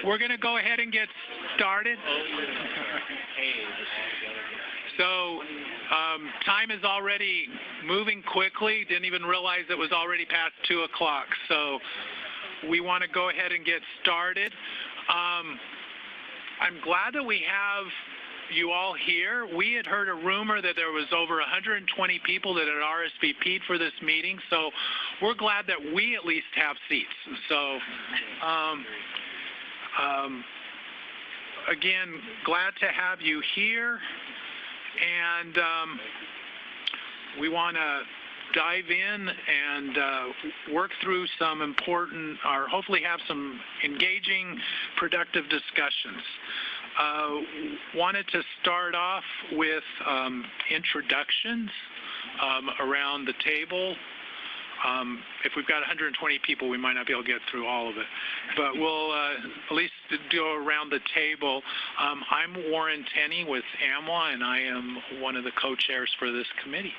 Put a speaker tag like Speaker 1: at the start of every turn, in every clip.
Speaker 1: We're going to go ahead and get started. So time is already moving quickly. Didn't even realize it was already past 2 o'clock. So we want to go ahead and get started. I'm glad that we have you all here. We had heard a rumor that there was over 120 people that had RSVP'd for this meeting. So we're glad that we at least have seats. So again, glad to have you here, and we want to dive in and work through some important, or hopefully have some engaging, productive discussions. Wanted to start off with introductions around the table. If we've got 120 people, we might not be able to get through all of it, but we'll at least go around the table. I'm Warren Tenney with AMWA, and I am one of the co-chairs for this committee.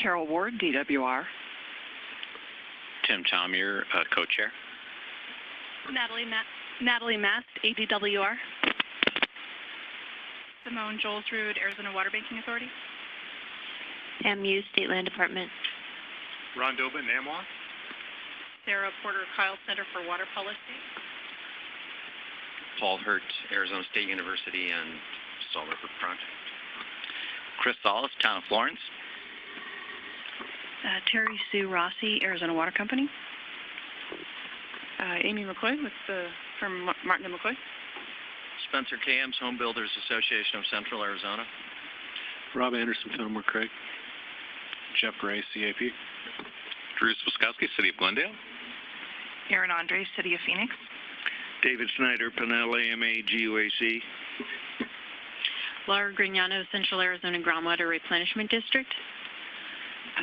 Speaker 2: Carol Ward, DWR.
Speaker 3: Tim Tomier, co-chair.
Speaker 4: Natalie Mast, ADWR. Simone Jolsrud, Arizona Water Banking Authority.
Speaker 5: Sam Muse, State Land Department.
Speaker 6: Ron Dobin, AMWA.
Speaker 4: Sarah Porter, Kyle Center for Water Policy.
Speaker 3: Paul Hurt, Arizona State University and Salt River Project.
Speaker 7: Chris Salas, Town of Florence.
Speaker 8: Terry Sue Rossi, Arizona Water Company.
Speaker 4: Amy McCoy from Martin and McCoy.
Speaker 9: Spencer Cams, Home Builders Association of Central Arizona.
Speaker 10: Rob Anderson, Fillmore Craig.
Speaker 11: Jeff Gray, CAP.
Speaker 12: Drew Swiskowski, City of Glendale.
Speaker 8: Aaron Andre, City of Phoenix.
Speaker 13: David Snyder, Pinal AMA, GUAC.
Speaker 5: Laura Grignano, Central Arizona Groundwater Replenishment District.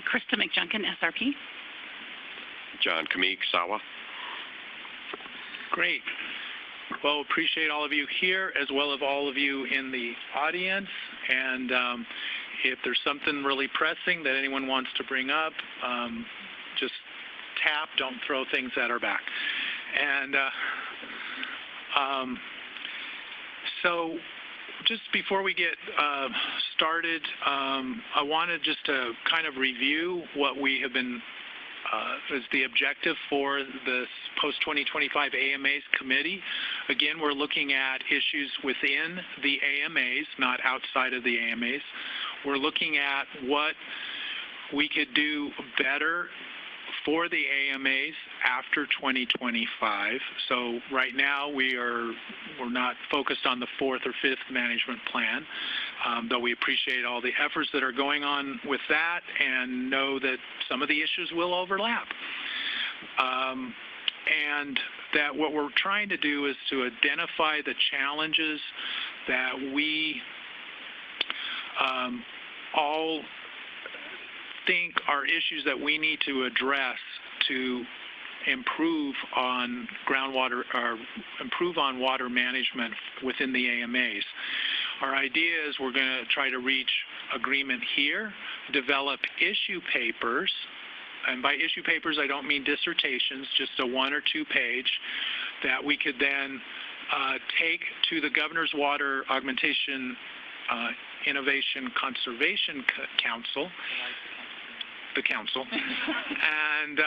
Speaker 8: Krista McJunkin, SRP.
Speaker 14: John Kamik, Sawa.
Speaker 1: Great. Well, appreciate all of you here, as well as all of you in the audience. And if there's something really pressing that anyone wants to bring up, just tap, don't throw things at our back. And so just before we get started, I wanted just to kind of review what we have been as the objective for this post-2025 AMAs committee. Again, we're looking at issues within the AMAs, not outside of the AMAs. We're looking at what we could do better for the AMAs after 2025. So right now we're not focused on the 4th or 5th management plan, though we appreciate all the efforts that are going on with that and know that some of the issues will overlap. And that what we're trying to do is to identify the challenges that we all think are issues that we need to address to improve on groundwater, or improve on water management within the AMAs. Our idea is we're going to try to reach agreement here, develop issue papers, and by issue papers I don't mean dissertations, just a 1 or 2 page that we could then take to the Governor's Water Augmentation Innovation Conservation Council, the council, and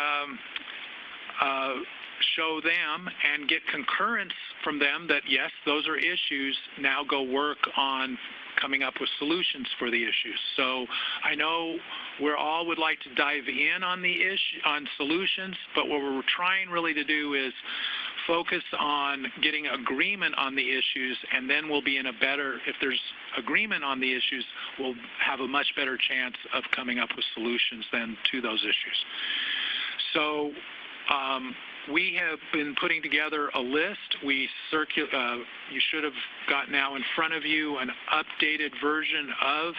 Speaker 1: show them and get concurrence from them that yes, those are issues. Now go work on coming up with solutions for the issues. So I know we all would like to dive in on the on solutions, but what we're trying really to do is focus on getting agreement on the issues, and then we'll be in a better, if there's agreement on the issues, we'll have a much better chance of coming up with solutions then to those issues. So we have been putting together a list. You should have got now in front of you an updated version of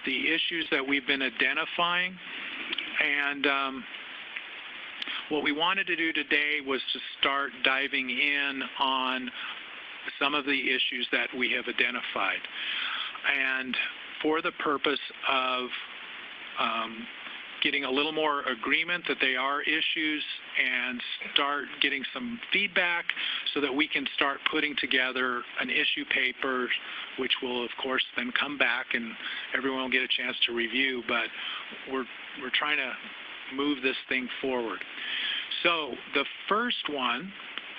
Speaker 1: the issues that we've been identifying. And what we wanted to do today was to start diving in on some of the issues that we have identified. And for the purpose of getting a little more agreement that they are issues and start getting some feedback so that we can start putting together an issue paper, which will, of course, then come back and everyone will get a chance to review. But we're trying to move this thing forward. So the first one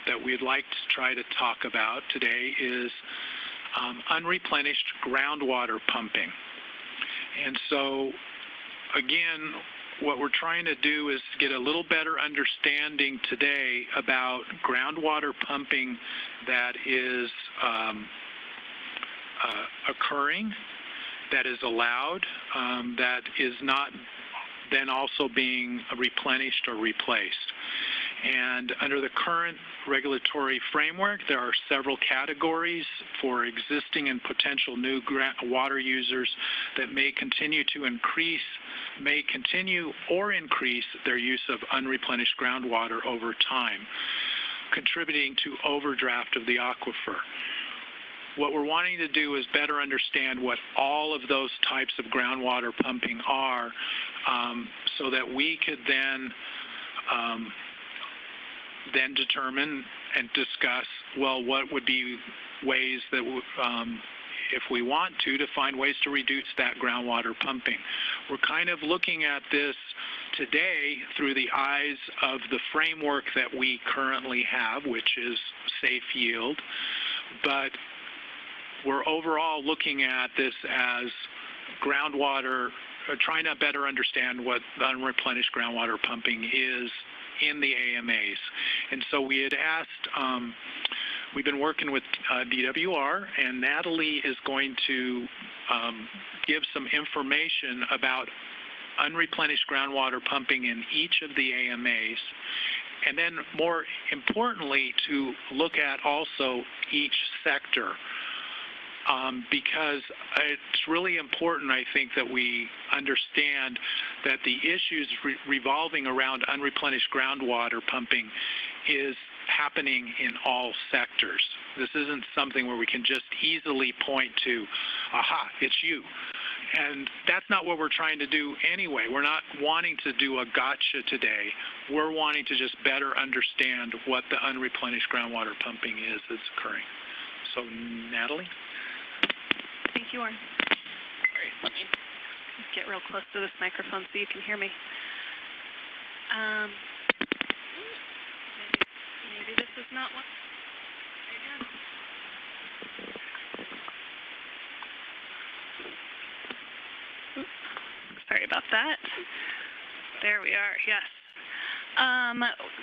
Speaker 1: that we'd like to try to talk about today is unreplenished groundwater pumping. And so, again, what we're trying to do is get a little better understanding today about groundwater pumping that is occurring, that is allowed, that is not then also being replenished or replaced. And under the current regulatory framework, there are several categories for existing and potential new water users that may continue or increase their use of unreplenished groundwater over time, contributing to overdraft of the aquifer. What we're wanting to do is better understand what all of those types of groundwater pumping are, so that we could then determine and discuss, well, what would be ways that, if we want to find ways to reduce that groundwater pumping. We're kind of looking at this today through the eyes of the framework that we currently have, which is safe yield, but we're overall looking at this as groundwater, trying to better understand what unreplenished groundwater pumping is in the AMAs. And so we had asked, we've been working with DWR, and Natalie is going to give some information about unreplenished groundwater pumping in each of the AMAs, and then more importantly to look at also each sector. Because it's really important, I think, that we understand that the issues revolving around unreplenished groundwater pumping is happening in all sectors. This isn't something where we can just easily point to, aha, it's you. And that's not what we're trying to do anyway. We're not wanting to do a gotcha today. We're wanting to just better understand what the unreplenished groundwater pumping is that's occurring. So, Natalie?
Speaker 4: Thank you, Warren. All right, let me get real close to this microphone so you can hear me. Maybe this is not what I did. Sorry about that. There we are, yes.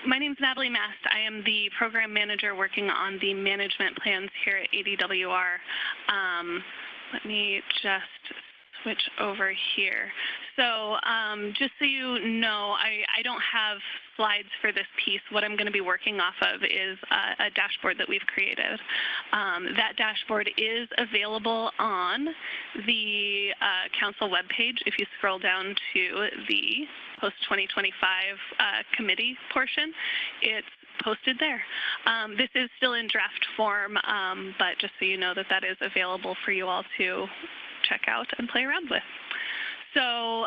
Speaker 4: My name is Natalie Mast. I am the program manager working on the management plans here at ADWR. Let me just switch over here. So just so you know, I don't have slides for this piece. What I'm going to be working off of is a dashboard that we've created. That dashboard is available on the council webpage. If you scroll down to the post-2025 committee portion, it's posted there. This is still in draft form, but just so you know that that is available for you all to check out and play around with. So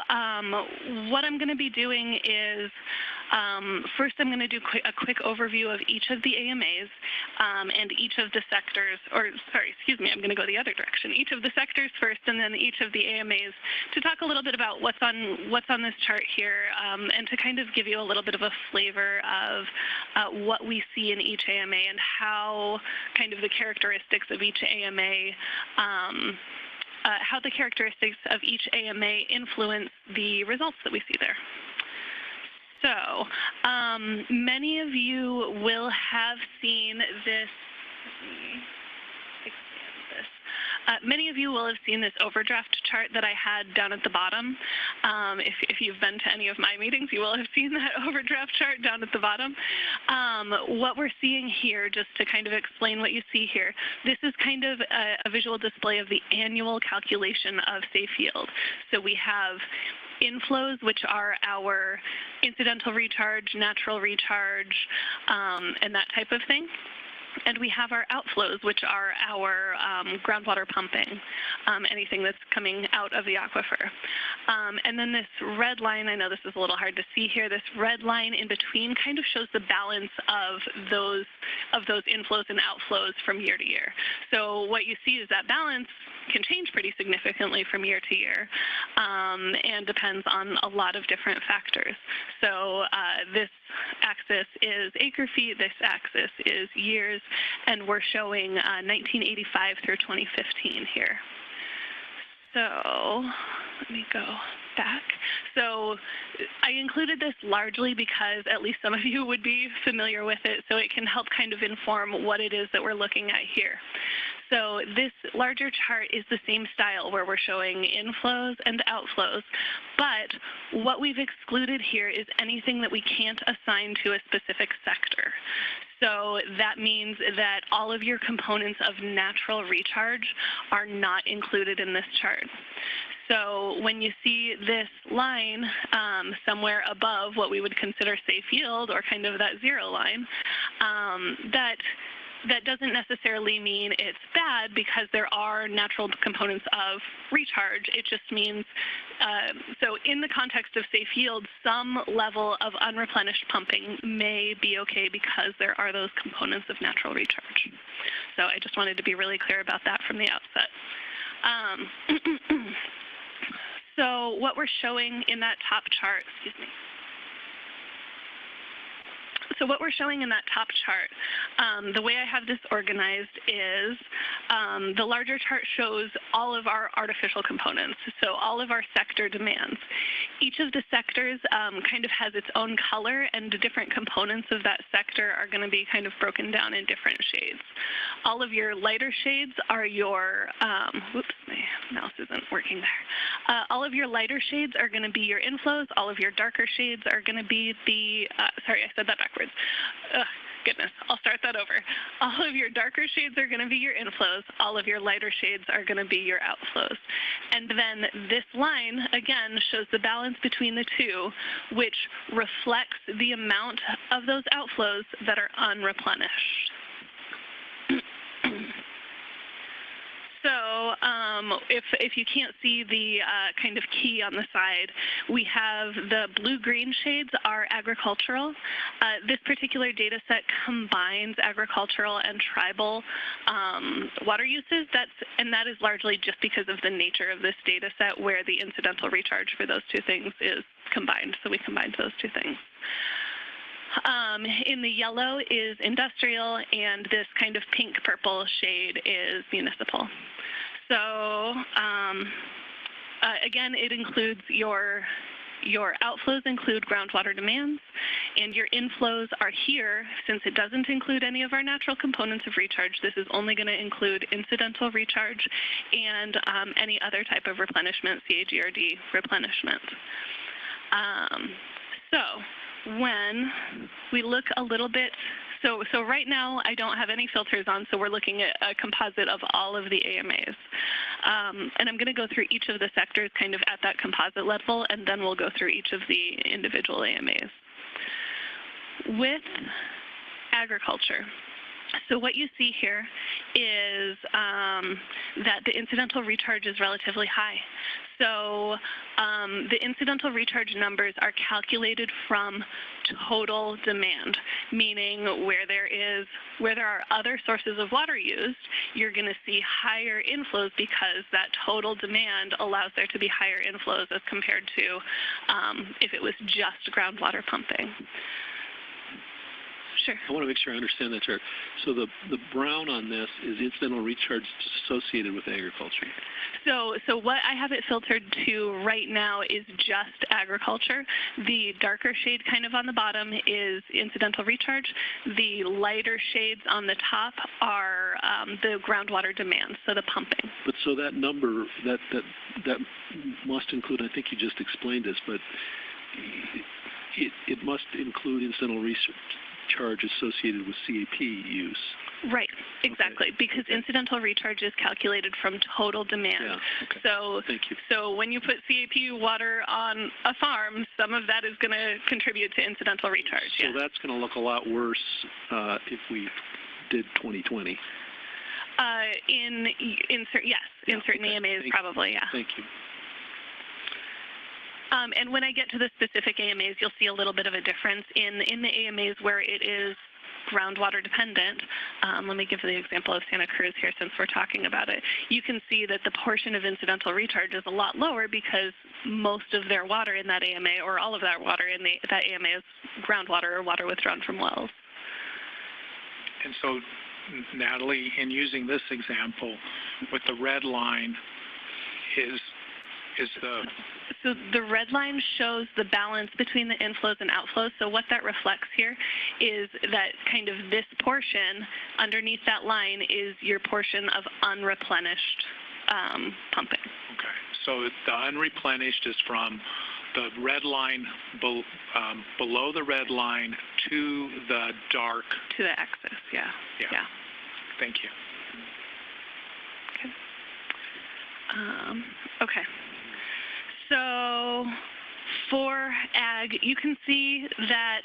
Speaker 4: what I'm going to be doing is, first I'm going to do a quick overview of each of the AMAs and each of the sectors, or sorry, excuse me, I'm going to go the other direction. Each of the sectors first, and then each of the AMAs to talk a little bit about what's on this chart here, and to kind of give you a little bit of a flavor of what we see in each AMA and how kind of the characteristics of each AMA how the characteristics of each AMA influence the results that we see there. So many of you will have seen this. Many of you will have seen this overdraft chart that I had down at the bottom. If you've been to any of my meetings, you will have seen that overdraft chart down at the bottom. What we're seeing here, just to kind of explain what you see here, this is kind of a visual display of the annual calculation of safe yield. So we have inflows, which are our incidental recharge, natural recharge, and that type of thing. And we have our outflows, which are our groundwater pumping, anything that's coming out of the aquifer. And then this red line, I know this is a little hard to see here, this red line in between kind of shows the balance of those inflows and outflows from year to year. So what you see is that balance can change pretty significantly from year to year and depends on a lot of different factors. So this axis is acre feet, this axis is years, and we're showing 1985 through 2015 here. So let me go back. So I included this largely because at least some of you would be familiar with it, so it can help kind of inform what it is that we're looking at here. So this larger chart is the same style where we're showing inflows and outflows, but what we've excluded here is anything that we can't assign to a specific sector. So that means that all of your components of natural recharge are not included in this chart. So when you see this line somewhere above what we would consider safe yield, or kind of that zero line, that doesn't necessarily mean it's bad, because there are natural components of recharge. It just means, so in the context of safe yield, some level of unreplenished pumping may be okay because there are those components of natural recharge. So I just wanted to be really clear about that from the outset. So what we're showing in that top chart, excuse me. So what we're showing in that top chart, the way I have this organized is the larger chart shows all of our artificial components, so all of our sector demands. Each of the sectors kind of has its own color, and the different components of that sector are going to be kind of broken down in different shades. All of your lighter shades are your, whoops, my mouse isn't working there. All of your lighter shades are going to be your inflows. All of your darker shades are going to be the, sorry, I said that backwards. Goodness, I'll start that over. All of your darker shades are going to be your inflows. All of your lighter shades are going to be your outflows. And then this line, again, shows the balance between the two, which reflects the amount of those outflows that are unreplenished. So if you can't see the kind of key on the side, we have the blue-green shades are agricultural. This particular data set combines agricultural and tribal water uses. And that is largely just because of the nature of this data set, where the incidental recharge for those two things is combined. So we combined those two things. In the yellow is industrial, and this kind of pink-purple shade is municipal. So again, it includes your outflows include groundwater demands, and your inflows are here. Since it doesn't include any of our natural components of recharge, this is only going to include incidental recharge and any other type of replenishment, CAGRD replenishment. So when we look a little bit, so right now I don't have any filters on, so we're looking at a composite of all of the AMAs. And I'm going to go through each of the sectors kind of at that composite level, and then we'll go through each of the individual AMAs. With agriculture, so what you see here is that the incidental recharge is relatively high. So the incidental recharge numbers are calculated from total demand, meaning where there are other sources of water used, you're going to see higher inflows because that total demand allows there to be higher inflows as compared to if it was just groundwater pumping. Sure.
Speaker 10: I want to make sure I understand that chart. So the brown on this is incidental recharge associated with agriculture.
Speaker 4: So what I have it filtered to right now is just agriculture. The darker shade kind of on the bottom is incidental recharge. The lighter shades on the top are the groundwater demand, so the pumping.
Speaker 10: But so that number, that must include, I think you just explained this, but it must include incidental recharge associated with CAP use.
Speaker 4: Right, exactly, okay. Because incidental recharge is calculated from total demand.
Speaker 10: Yeah, okay.
Speaker 4: So,
Speaker 10: thank you.
Speaker 4: So when you put CAP water on a farm, some of that is going to contribute to incidental recharge.
Speaker 10: So that's going to look a lot worse if we did 2020.
Speaker 4: In certain AMAs, probably, yeah.
Speaker 10: Thank you.
Speaker 4: And when I get to the specific AMAs, you'll see a little bit of a difference in the AMAs where it is groundwater dependent. Let me give the example of Santa Cruz here since we're talking about it. You can see that the portion of incidental recharge is a lot lower because most of their water in that AMA, or all of that water in that AMA, is groundwater or water withdrawn from wells.
Speaker 1: And so, Natalie, in using this example, with the red line is the...
Speaker 4: So the red line shows the balance between the inflows and outflows. So what that reflects here is that kind of this portion underneath that line is your portion of unreplenished pumping.
Speaker 1: Okay. So the unreplenished is from the red line, below the red line to the dark.
Speaker 4: To the axis, yeah.
Speaker 1: Yeah. Thank you.
Speaker 4: Okay. Okay. So for ag, you can see that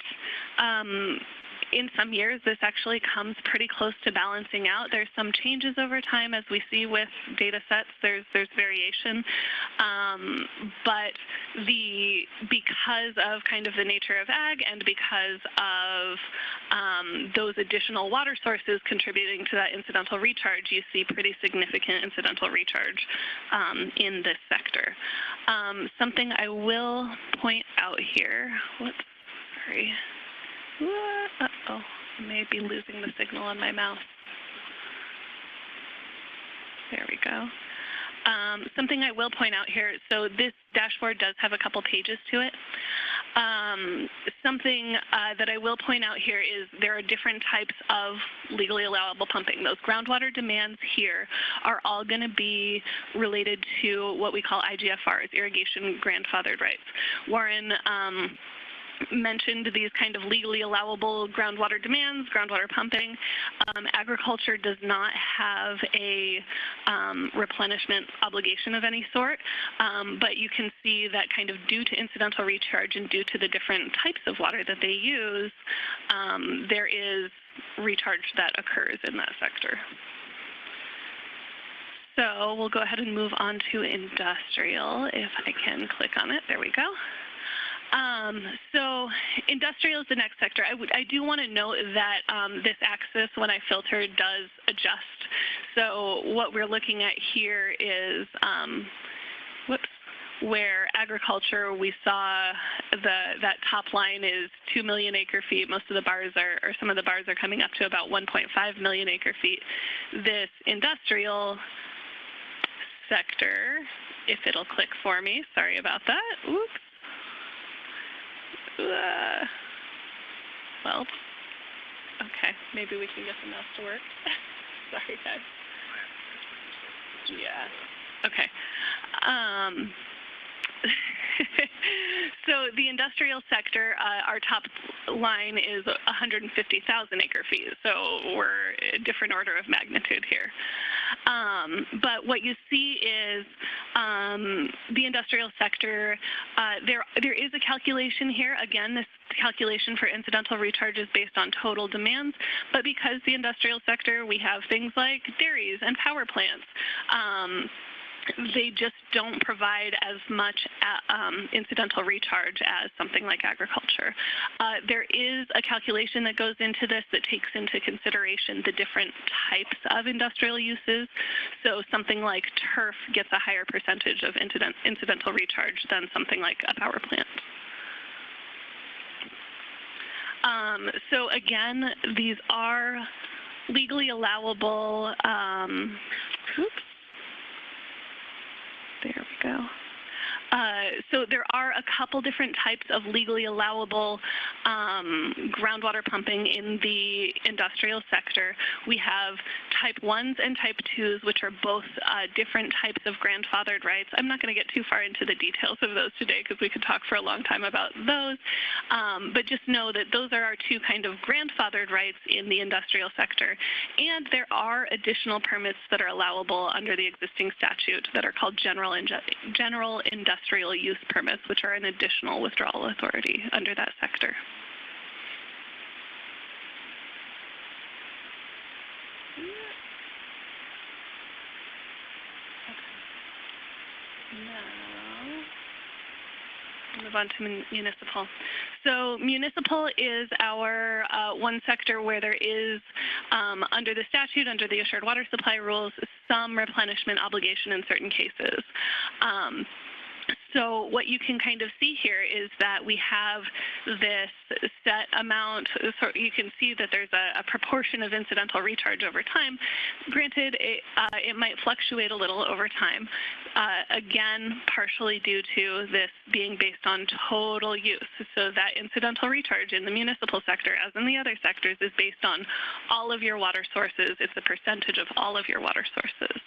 Speaker 4: in some years this actually comes pretty close to balancing out. There's some changes over time, as we see with data sets. There's variation, but because of kind of the nature of ag and because of those additional water sources contributing to that incidental recharge, you see pretty significant incidental recharge in this sector. Something I will point out here. Whoops, sorry. Uh-oh, I may be losing the signal on my mouse. There we go. Something I will point out here, so this dashboard does have a couple pages to it. Something that I will point out here is there are different types of legally allowable pumping. Those groundwater demands here are all going to be related to what we call IGFRs, irrigation grandfathered rights. Warren mentioned these kind of legally allowable groundwater demands, groundwater pumping. Agriculture does not have a replenishment obligation of any sort, but you can see that kind of due to incidental recharge and due to the different types of water that they use, there is recharge that occurs in that sector. So we'll go ahead and move on to industrial, if I can click on it. There we go. So industrial is the next sector. I do want to note that this axis, when I filter, does adjust. So what we're looking at here is, where agriculture, we saw that top line is 2 million acre feet. Most of the bars or some of the bars are coming up to about 1.5 million acre feet. This industrial sector, if it'll click for me, sorry about that. Oops. Well, okay, maybe we can get the mouse to work. Sorry, guys. Yeah, okay. So the industrial sector, our top line is 150,000 acre feet, so we're a different order of magnitude here. But what you see is the industrial sector, there is a calculation here. Again, this calculation for incidental recharge is based on total demands, but because the industrial sector, we have things like dairies and power plants, they just don't provide as much incidental recharge as something like agriculture. There is a calculation that goes into this that takes into consideration the different types of industrial uses. So something like turf gets a higher percentage of incidental recharge than something like a power plant. So again, these are legally allowable. Oops. There we go. So there are a couple different types of legally allowable groundwater pumping in the industrial sector. We have type 1s and type 2s, which are both different types of grandfathered rights. I'm not going to get too far into the details of those today because we could talk for a long time about those. But just know that those are our two kind of grandfathered rights in the industrial sector. And there are additional permits that are allowable under the existing statute that are called general industrial use permits, which are an additional withdrawal authority under that sector. Now, move on to municipal. So municipal is our one sector where there is, under the statute, under the Assured Water Supply rules, some replenishment obligation in certain cases. So what you can kind of see here is that we have this set amount. So you can see that there's a proportion of incidental recharge over time. Granted, it might fluctuate a little over time, again, partially due to this being based on total use. So that incidental recharge in the municipal sector, as in the other sectors, is based on all of your water sources. It's a percentage of all of your water sources.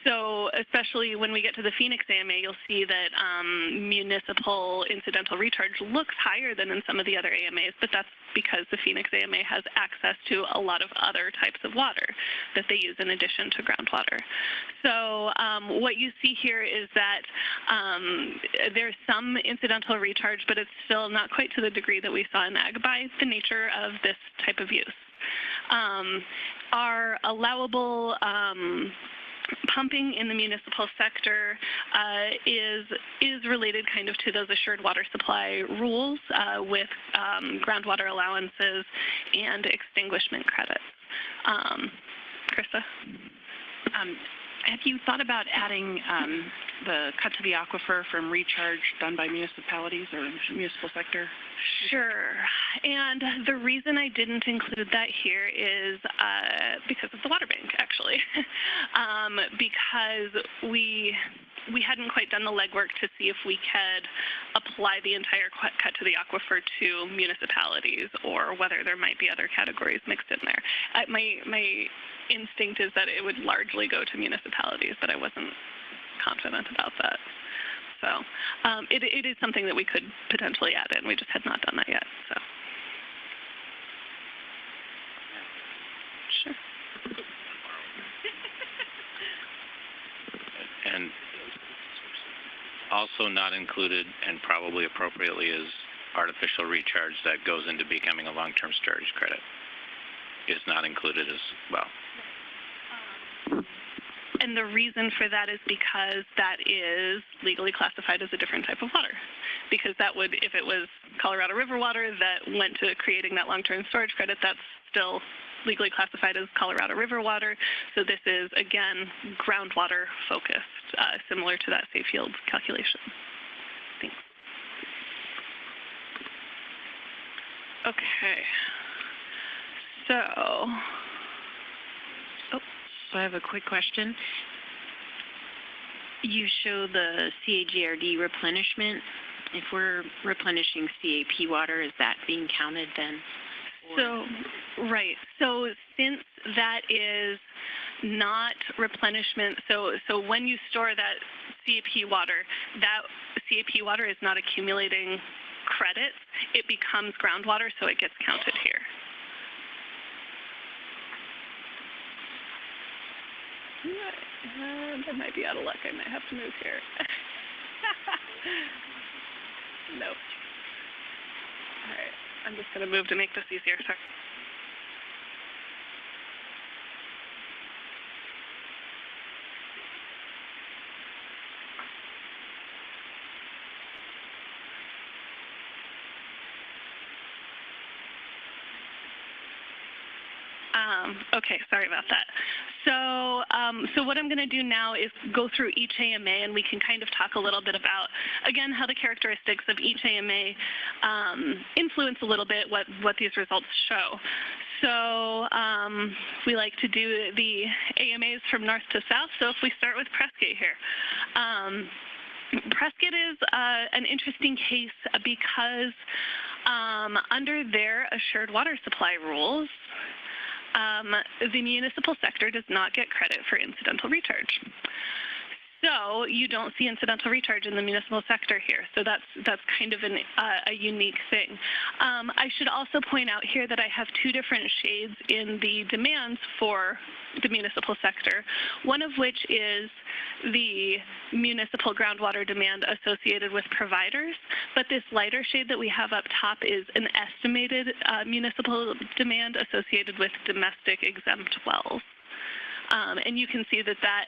Speaker 4: So especially when we get to the Phoenix AMA, you'll see that municipal incidental recharge looks higher than in some of the other AMAs, but that's because the Phoenix AMA has access to a lot of other types of water that they use in addition to groundwater. So what you see here is that there's some incidental recharge, but it's still not quite to the degree that we saw in ag by the nature of this type of use. Our allowable pumping in the municipal sector is related kind of to those assured water supply rules with groundwater allowances and extinguishment credits. Krista?
Speaker 8: Have you thought about adding the cut to the aquifer from recharge done by municipalities or municipal sector?
Speaker 4: Sure. And the reason I didn't include that here is because of the water bank, actually. Because we hadn't quite done the legwork to see if we could apply the entire cut to the aquifer to municipalities or whether there might be other categories mixed in there. My instinct is that it would largely go to municipalities, but I wasn't confident about that. So it is something that we could potentially add in. We just had not done that yet. So. Sure.
Speaker 7: And also not included, and probably appropriately, is artificial recharge that goes into becoming a long-term storage credit. Is not included as well.
Speaker 4: And the reason for that is because that is legally classified as a different type of water. Because that would, if it was Colorado River water that went to creating that long-term storage credit, that's still legally classified as Colorado River water. So this is, again, groundwater focused, similar to that safe yield calculation. Thanks. Okay. So
Speaker 5: I have a quick question. You show the CAGRD replenishment. If we're replenishing CAP water, is that being counted then?
Speaker 4: So, right. So since that is not replenishment, so when you store that CAP water is not accumulating credits. It becomes groundwater, so it gets counted here. I might be out of luck. I might have to move here. Nope. All right. I'm just going to move to make this easier. Sorry. Okay, sorry about that. So what I'm going to do now is go through each AMA, and we can kind of talk a little bit about, again, how the characteristics of each AMA influence a little bit what these results show. So we like to do the AMAs from north to south. So if we start with Prescott here. Prescott is an interesting case because under their assured water supply rules, the municipal sector does not get credit for incidental recharge. So you don't see incidental recharge in the municipal sector here. So that's kind of a unique thing. I should also point out here that I have two different shades in the demands for the municipal sector, one of which is the municipal groundwater demand associated with providers, but this lighter shade that we have up top is an estimated municipal demand associated with domestic exempt wells. And you can see that that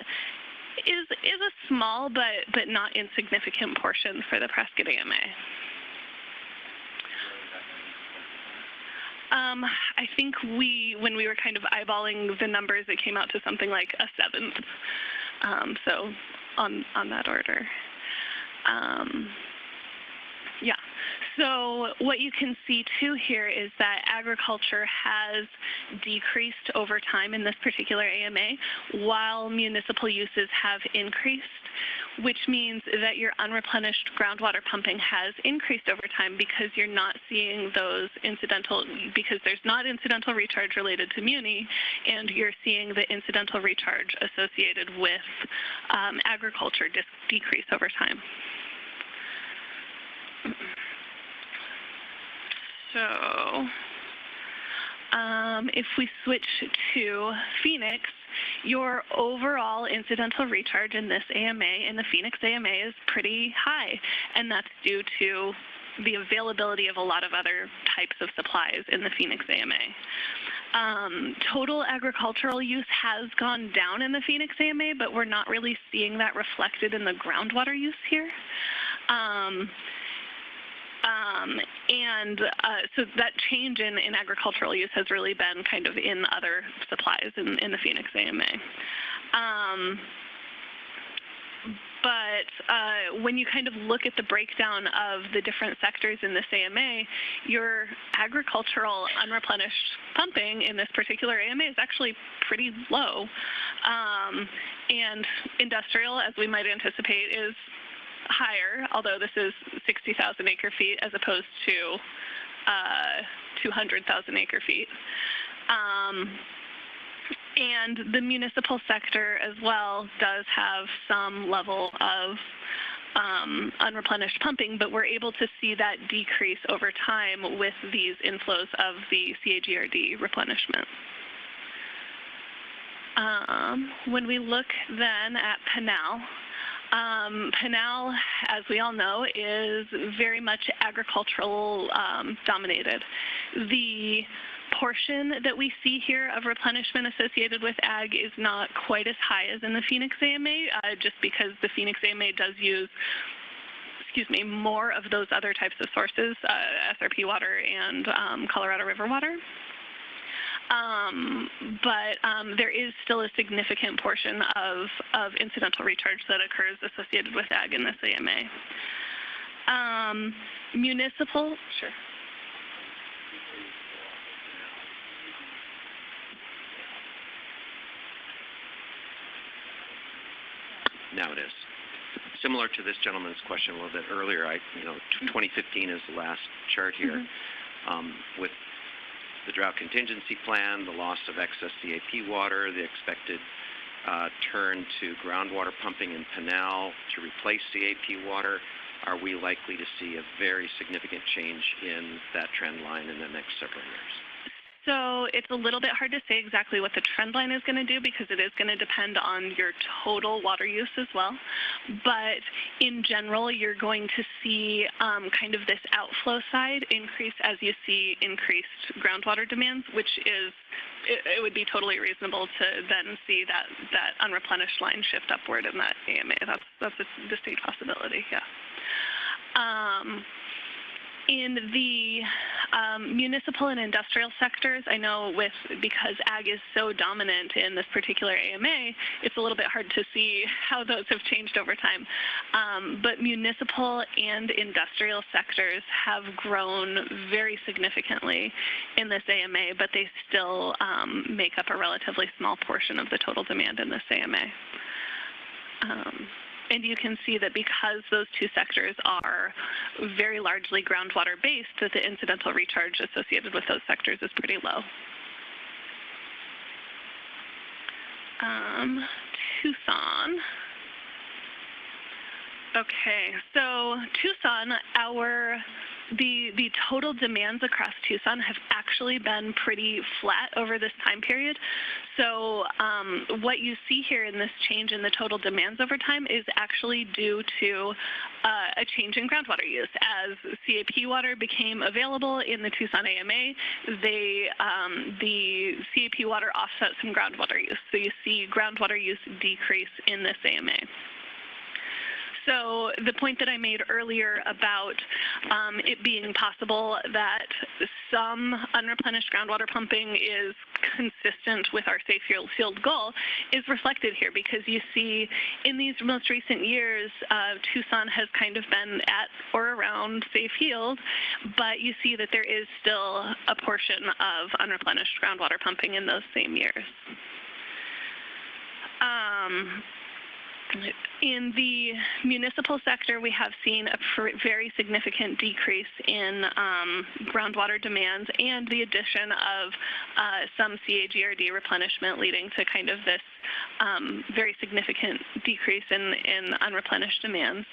Speaker 4: is a small but not insignificant portion for the Prescott AMA. I think when we were kind of eyeballing the numbers, it came out to something like a seventh. So on that order. Yeah. So what you can see too here is that agriculture has decreased over time in this particular AMA, while municipal uses have increased, which means that your unreplenished groundwater pumping has increased over time because you're not seeing those because there's not incidental recharge related to muni, and you're seeing the incidental recharge associated with agriculture decrease over time. So if we switch to Phoenix, your overall incidental recharge in this AMA, in the Phoenix AMA, is pretty high, and that's due to the availability of a lot of other types of supplies in the Phoenix AMA. Total agricultural use has gone down in the Phoenix AMA, but we're not really seeing that reflected in the groundwater use here. So that change in agricultural use has really been kind of in other supplies in the Phoenix AMA. But when you kind of look at the breakdown of the different sectors in this AMA, your agricultural unreplenished pumping in this particular AMA is actually pretty low. And industrial, as we might anticipate, is higher, although this is 60,000 acre feet as opposed to 200,000 acre feet. And the municipal sector as well does have some level of unreplenished pumping, but we're able to see that decrease over time with these inflows of the CAGRD replenishment. When we look then at Pinal, Pinal, as we all know, is very much agricultural dominated. The portion that we see here of replenishment associated with ag is not quite as high as in the Phoenix AMA, just because the Phoenix AMA does use, more of those other types of sources, SRP water and Colorado River water. But there is still a significant portion of incidental recharge that occurs associated with ag in this AMA. Municipal, sure.
Speaker 3: Now it is. Similar to this gentleman's question a little bit earlier, 2015 is the last chart here. With the drought contingency plan, the loss of excess CAP water, the expected turn to groundwater pumping in Pinal to replace CAP water, are we likely to see a very significant change in that trend line in the next several years?
Speaker 4: So it's a little bit hard to say exactly what the trend line is going to do because it is going to depend on your total water use as well. But in general, you're going to see kind of this outflow side increase as you see increased groundwater demands, which is, it would be totally reasonable to then see that unreplenished line shift upward in that AMA. That's a distinct possibility, yeah. In the municipal and industrial sectors, I know because ag is so dominant in this particular AMA, it's a little bit hard to see how those have changed over time. But municipal and industrial sectors have grown very significantly in this AMA, but they still make up a relatively small portion of the total demand in this AMA. And you can see that because those two sectors are very largely groundwater-based, that the incidental recharge associated with those sectors is pretty low. Tucson. Okay, so Tucson, the total demands across Tucson have actually been pretty flat over this time period. So what you see here in this change in the total demands over time is actually due to a change in groundwater use. As CAP water became available in the Tucson AMA, the CAP water offset some groundwater use. So you see groundwater use decrease in this AMA. So the point that I made earlier about it being possible that some unreplenished groundwater pumping is consistent with our safe field goal is reflected here, because you see in these most recent years, Tucson has kind of been at or around safe yield, but you see that there is still a portion of unreplenished groundwater pumping in those same years. In the municipal sector, we have seen a very significant decrease in groundwater demands and the addition of some CAGRD replenishment, leading to kind of this very significant decrease in unreplenished demands.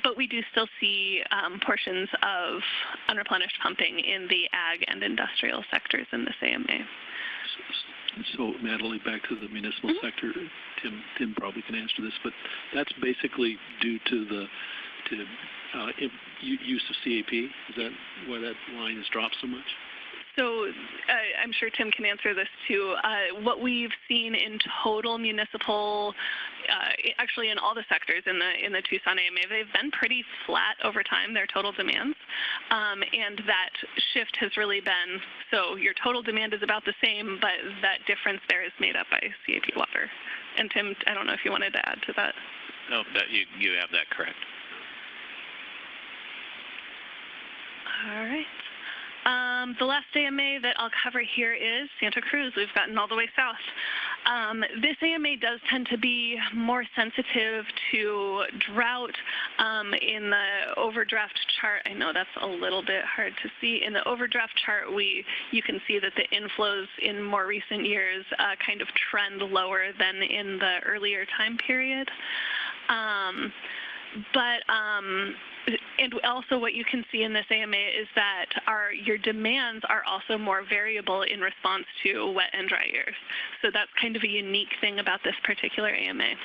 Speaker 4: But we do still see portions of unreplenished pumping in the ag and industrial sectors in this AMA.
Speaker 10: So, Natalie, back to the municipal sector. Tim probably can answer this, but that's basically due to the use of CAP. Is that why that line has dropped so much?
Speaker 4: So I'm sure Tim can answer this too. What we've seen in total municipal, actually in all the sectors in the Tucson AMA, they've been pretty flat over time, their total demands. And that shift has really been, so your total demand is about the same, but that difference there is made up by CAP water. And Tim, I don't know if you wanted to add to that.
Speaker 7: No, that you have that correct.
Speaker 4: All right. The last AMA that I'll cover here is Santa Cruz. We've gotten all the way south. This AMA does tend to be more sensitive to drought. In the overdraft chart, I know that's a little bit hard to see. In the overdraft chart, you can see that the inflows in more recent years kind of trend lower than in the earlier time period. And also what you can see in this AMA is that your demands are also more variable in response to wet and dry years. So that's kind of a unique thing about this particular AMA.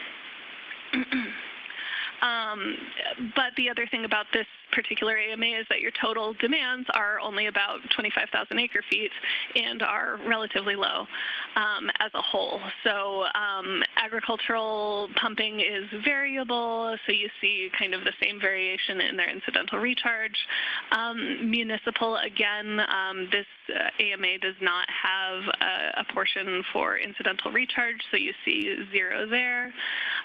Speaker 4: But the other thing about this particular AMA is that your total demands are only about 25,000 acre-feet and are relatively low as a whole. So agricultural pumping is variable, so you see kind of the same variation in their incidental recharge. Municipal, again, this AMA does not have a portion for incidental recharge, so you see 0 there.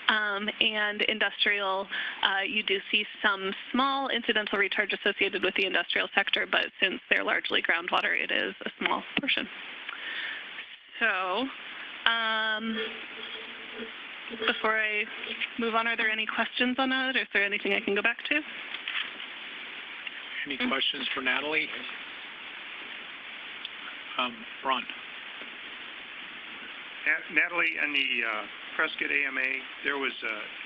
Speaker 4: And industrial, you do see some small incidental recharge associated with the industrial sector, but since they're largely groundwater, it is a small portion. So, before I move on, are there any questions on that, or is there anything I can go back to?
Speaker 1: Any questions for Natalie? Ron.
Speaker 6: Natalie, on the Prescott AMA, there was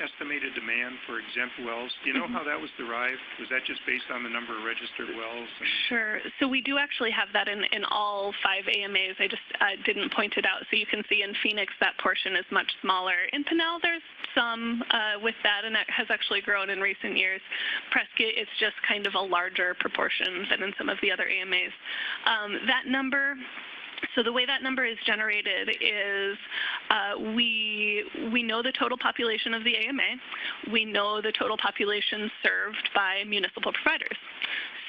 Speaker 6: estimated demand for exempt wells. Do you know how that was derived? Was that just based on the number of registered wells?
Speaker 4: Sure. So we do actually have that in all 5 AMAs. I just didn't point it out. So you can see in Phoenix that portion is much smaller. In Pinal, there's some with that, and that has actually grown in recent years. Prescott, it's just kind of a larger proportion than in some of the other AMAs. That number... So the way that number is generated is we know the total population of the AMA. We know the total population served by municipal providers.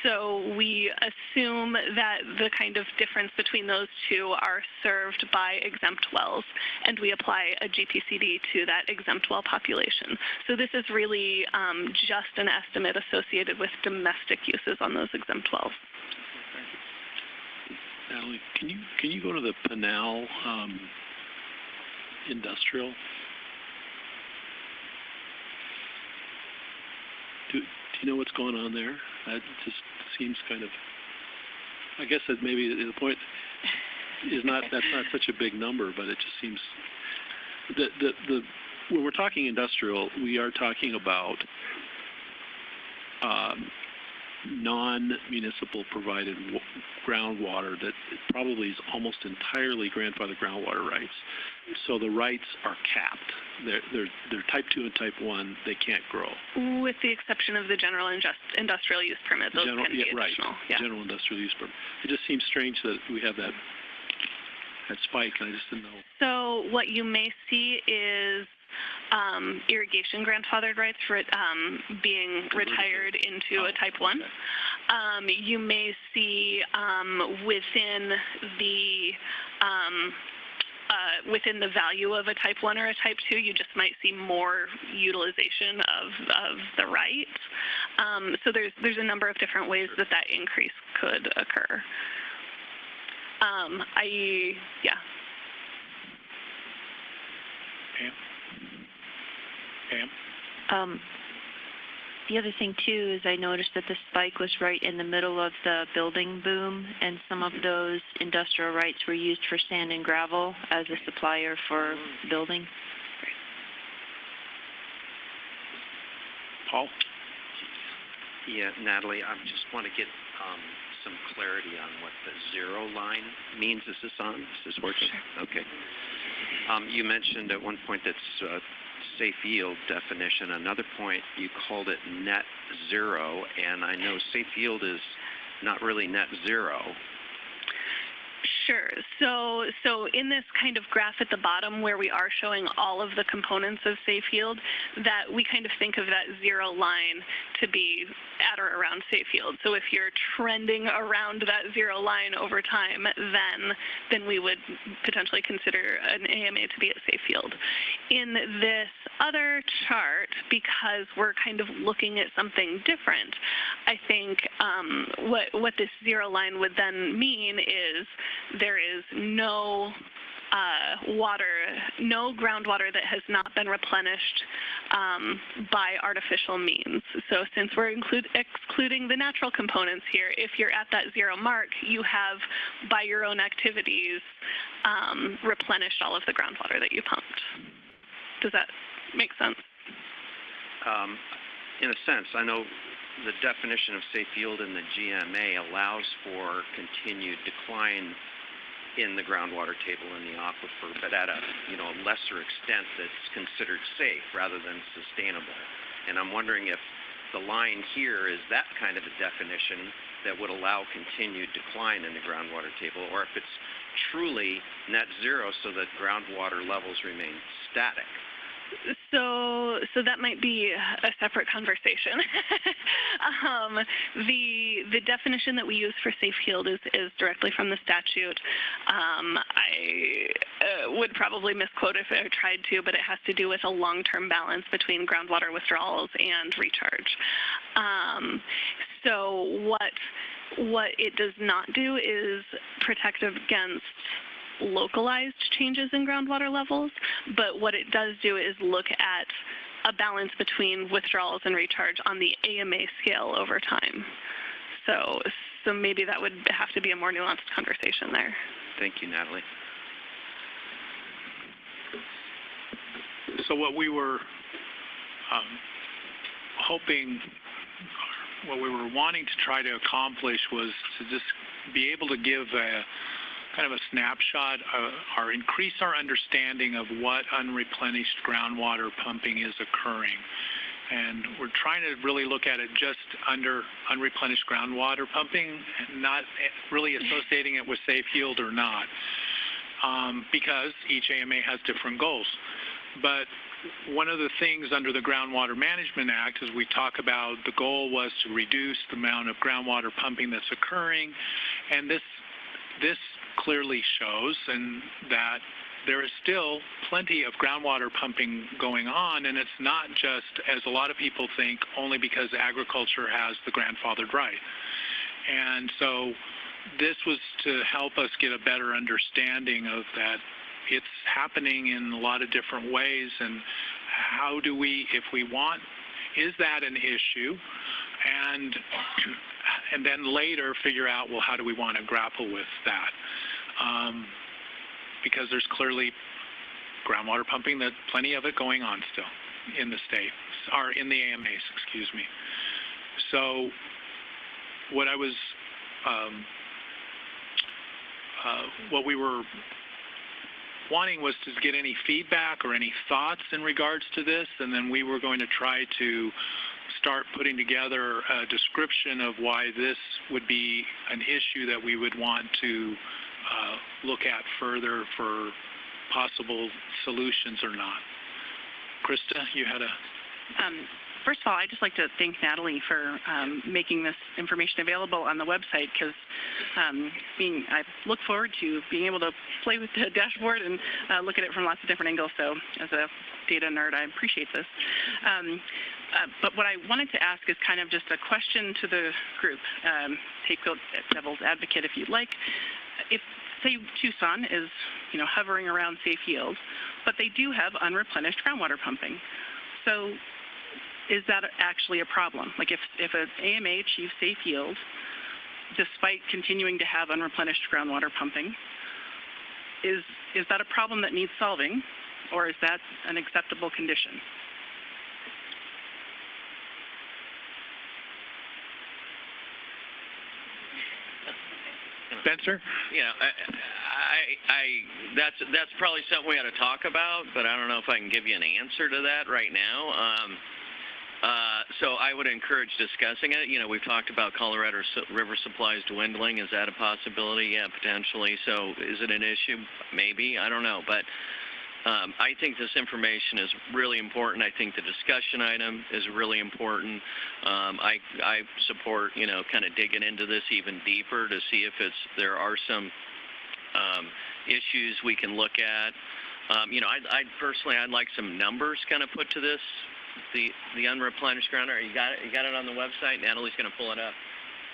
Speaker 4: So we assume that the kind of difference between those two are served by exempt wells, and we apply a GPCD to that exempt well population. So this is really just an estimate associated with domestic uses on those exempt wells.
Speaker 10: Natalie, can you go to the Pinal industrial? Do you know what's going on there? That just seems kind of. I guess that maybe the point is not that's not such a big number, but it just seems the when we're talking industrial, we are talking about non-municipal provided groundwater that probably is almost entirely grandfathered groundwater rights. So the rights are capped. They're type 2 and type 1. They can't grow.
Speaker 4: With the exception of the general industrial use permit, those can be additional.
Speaker 10: Right. General industrial use permit. It just seems strange that we have that spike, and I just didn't know.
Speaker 4: So what you may see is irrigation grandfathered rights for being retired into a type 1. You may see within the value of a type 1 or a type 2, you just might see more utilization of the right. So there's a number of different ways that increase could occur.
Speaker 1: Pam?
Speaker 5: The other thing, too, is I noticed that the spike was right in the middle of the building boom, and some of those industrial rights were used for sand and gravel as a supplier for building.
Speaker 1: Paul?
Speaker 3: Yeah, Natalie, I just want to get some clarity on what the zero line means. Is this on? Is this working? Sure. Okay. You mentioned at one point that's safe yield definition. Another point, you called it net zero, and I know safe yield is not really net zero.
Speaker 4: Sure. So in this kind of graph at the bottom where we are showing all of the components of safe yield, that we kind of think of that zero line to be at or around safe yield. So if you're trending around that zero line over time, then we would potentially consider an AMA to be at safe yield. In this other chart, because we're kind of looking at something different, I think what this zero line would then mean is there is no groundwater that has not been replenished by artificial means. So since we're excluding the natural components here, if you're at that zero mark, you have, by your own activities, replenished all of the groundwater that you pumped. Does that make sense?
Speaker 3: In a sense, I know the definition of safe yield in the GMA allows for continued decline in the groundwater table in the aquifer, but at a lesser extent that's considered safe rather than sustainable. And I'm wondering if the line here is that kind of a definition that would allow continued decline in the groundwater table, or if it's truly net zero so that groundwater levels remain static.
Speaker 4: So that might be a separate conversation. The definition that we use for safe yield is directly from the statute. I would probably misquote if I tried to, but it has to do with a long-term balance between groundwater withdrawals and recharge. So what it does not do is protect against localized changes in groundwater levels, but what it does do is look at a balance between withdrawals and recharge on the AMA scale over time. So maybe that would have to be a more nuanced conversation there.
Speaker 3: Thank you, Natalie.
Speaker 1: So what we were what we were wanting to try to accomplish was to just be able to give a kind of a snapshot or increase our understanding of what unreplenished groundwater pumping is occurring. And we're trying to really look at it just under unreplenished groundwater pumping and not really associating it with safe yield or not, because each AMA has different goals. But one of the things under the Groundwater Management Act is we talk about the goal was to reduce the amount of groundwater pumping that's occurring, and this clearly shows and that there is still plenty of groundwater pumping going on, and it's not just, as a lot of people think, only because agriculture has the grandfathered right. And so this was to help us get a better understanding of that it's happening in a lot of different ways, and how do we, if we want, is that an issue? And then later figure out, well, how do we want to grapple with that? Because there's clearly groundwater pumping, that plenty of it going on still in the state, or in the AMAs, excuse me. So what I was, what we were wanting was to get any feedback or any thoughts in regards to this, and then we were going to try to start putting together a description of why this would be an issue that we would want to look at further for possible solutions or not. Krista, you had a...
Speaker 8: First of all, I'd just like to thank Natalie for making this information available on the website, because I look forward to being able to play with the dashboard and look at it from lots of different angles. So as a data nerd, I appreciate this. But what I wanted to ask is kind of just a question to the group. Take devil's advocate if you'd like. If, say, Tucson is, hovering around safe yield, but they do have unreplenished groundwater pumping. So is that actually a problem? Like if an AMA achieves safe yield, despite continuing to have unreplenished groundwater pumping, is that a problem that needs solving, or is that an acceptable condition?
Speaker 1: Spencer?
Speaker 9: That's probably something we ought to talk about, but I don't know if I can give you an answer to that right now. So I would encourage discussing it. We've talked about Colorado River supplies dwindling. Is that a possibility? Yeah, potentially. So is it an issue? Maybe. I don't know. But I think this information is really important. I think the discussion item is really important. I support, kind of digging into this even deeper to see if there are some issues we can look at. I'd like some numbers kind of put to this. The unreplenished groundwater. You got it? You got it on the website? Natalie's going to pull it up.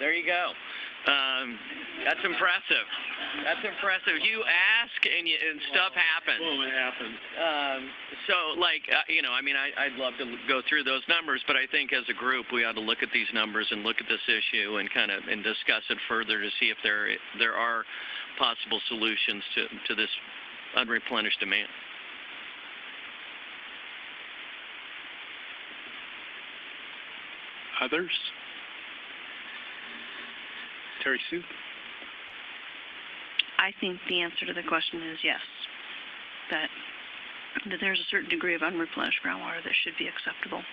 Speaker 9: There you go. That's impressive. That's impressive. You ask and stuff happens.
Speaker 10: Well, it happens.
Speaker 9: I'd love to go through those numbers, but I think as a group we ought to look at these numbers and look at this issue and and discuss it further to see if there are possible solutions to this unreplenished demand.
Speaker 1: Others? Terry Sue?
Speaker 2: I think the answer to the question is yes, that there's a certain degree of unreplenished groundwater that should be acceptable.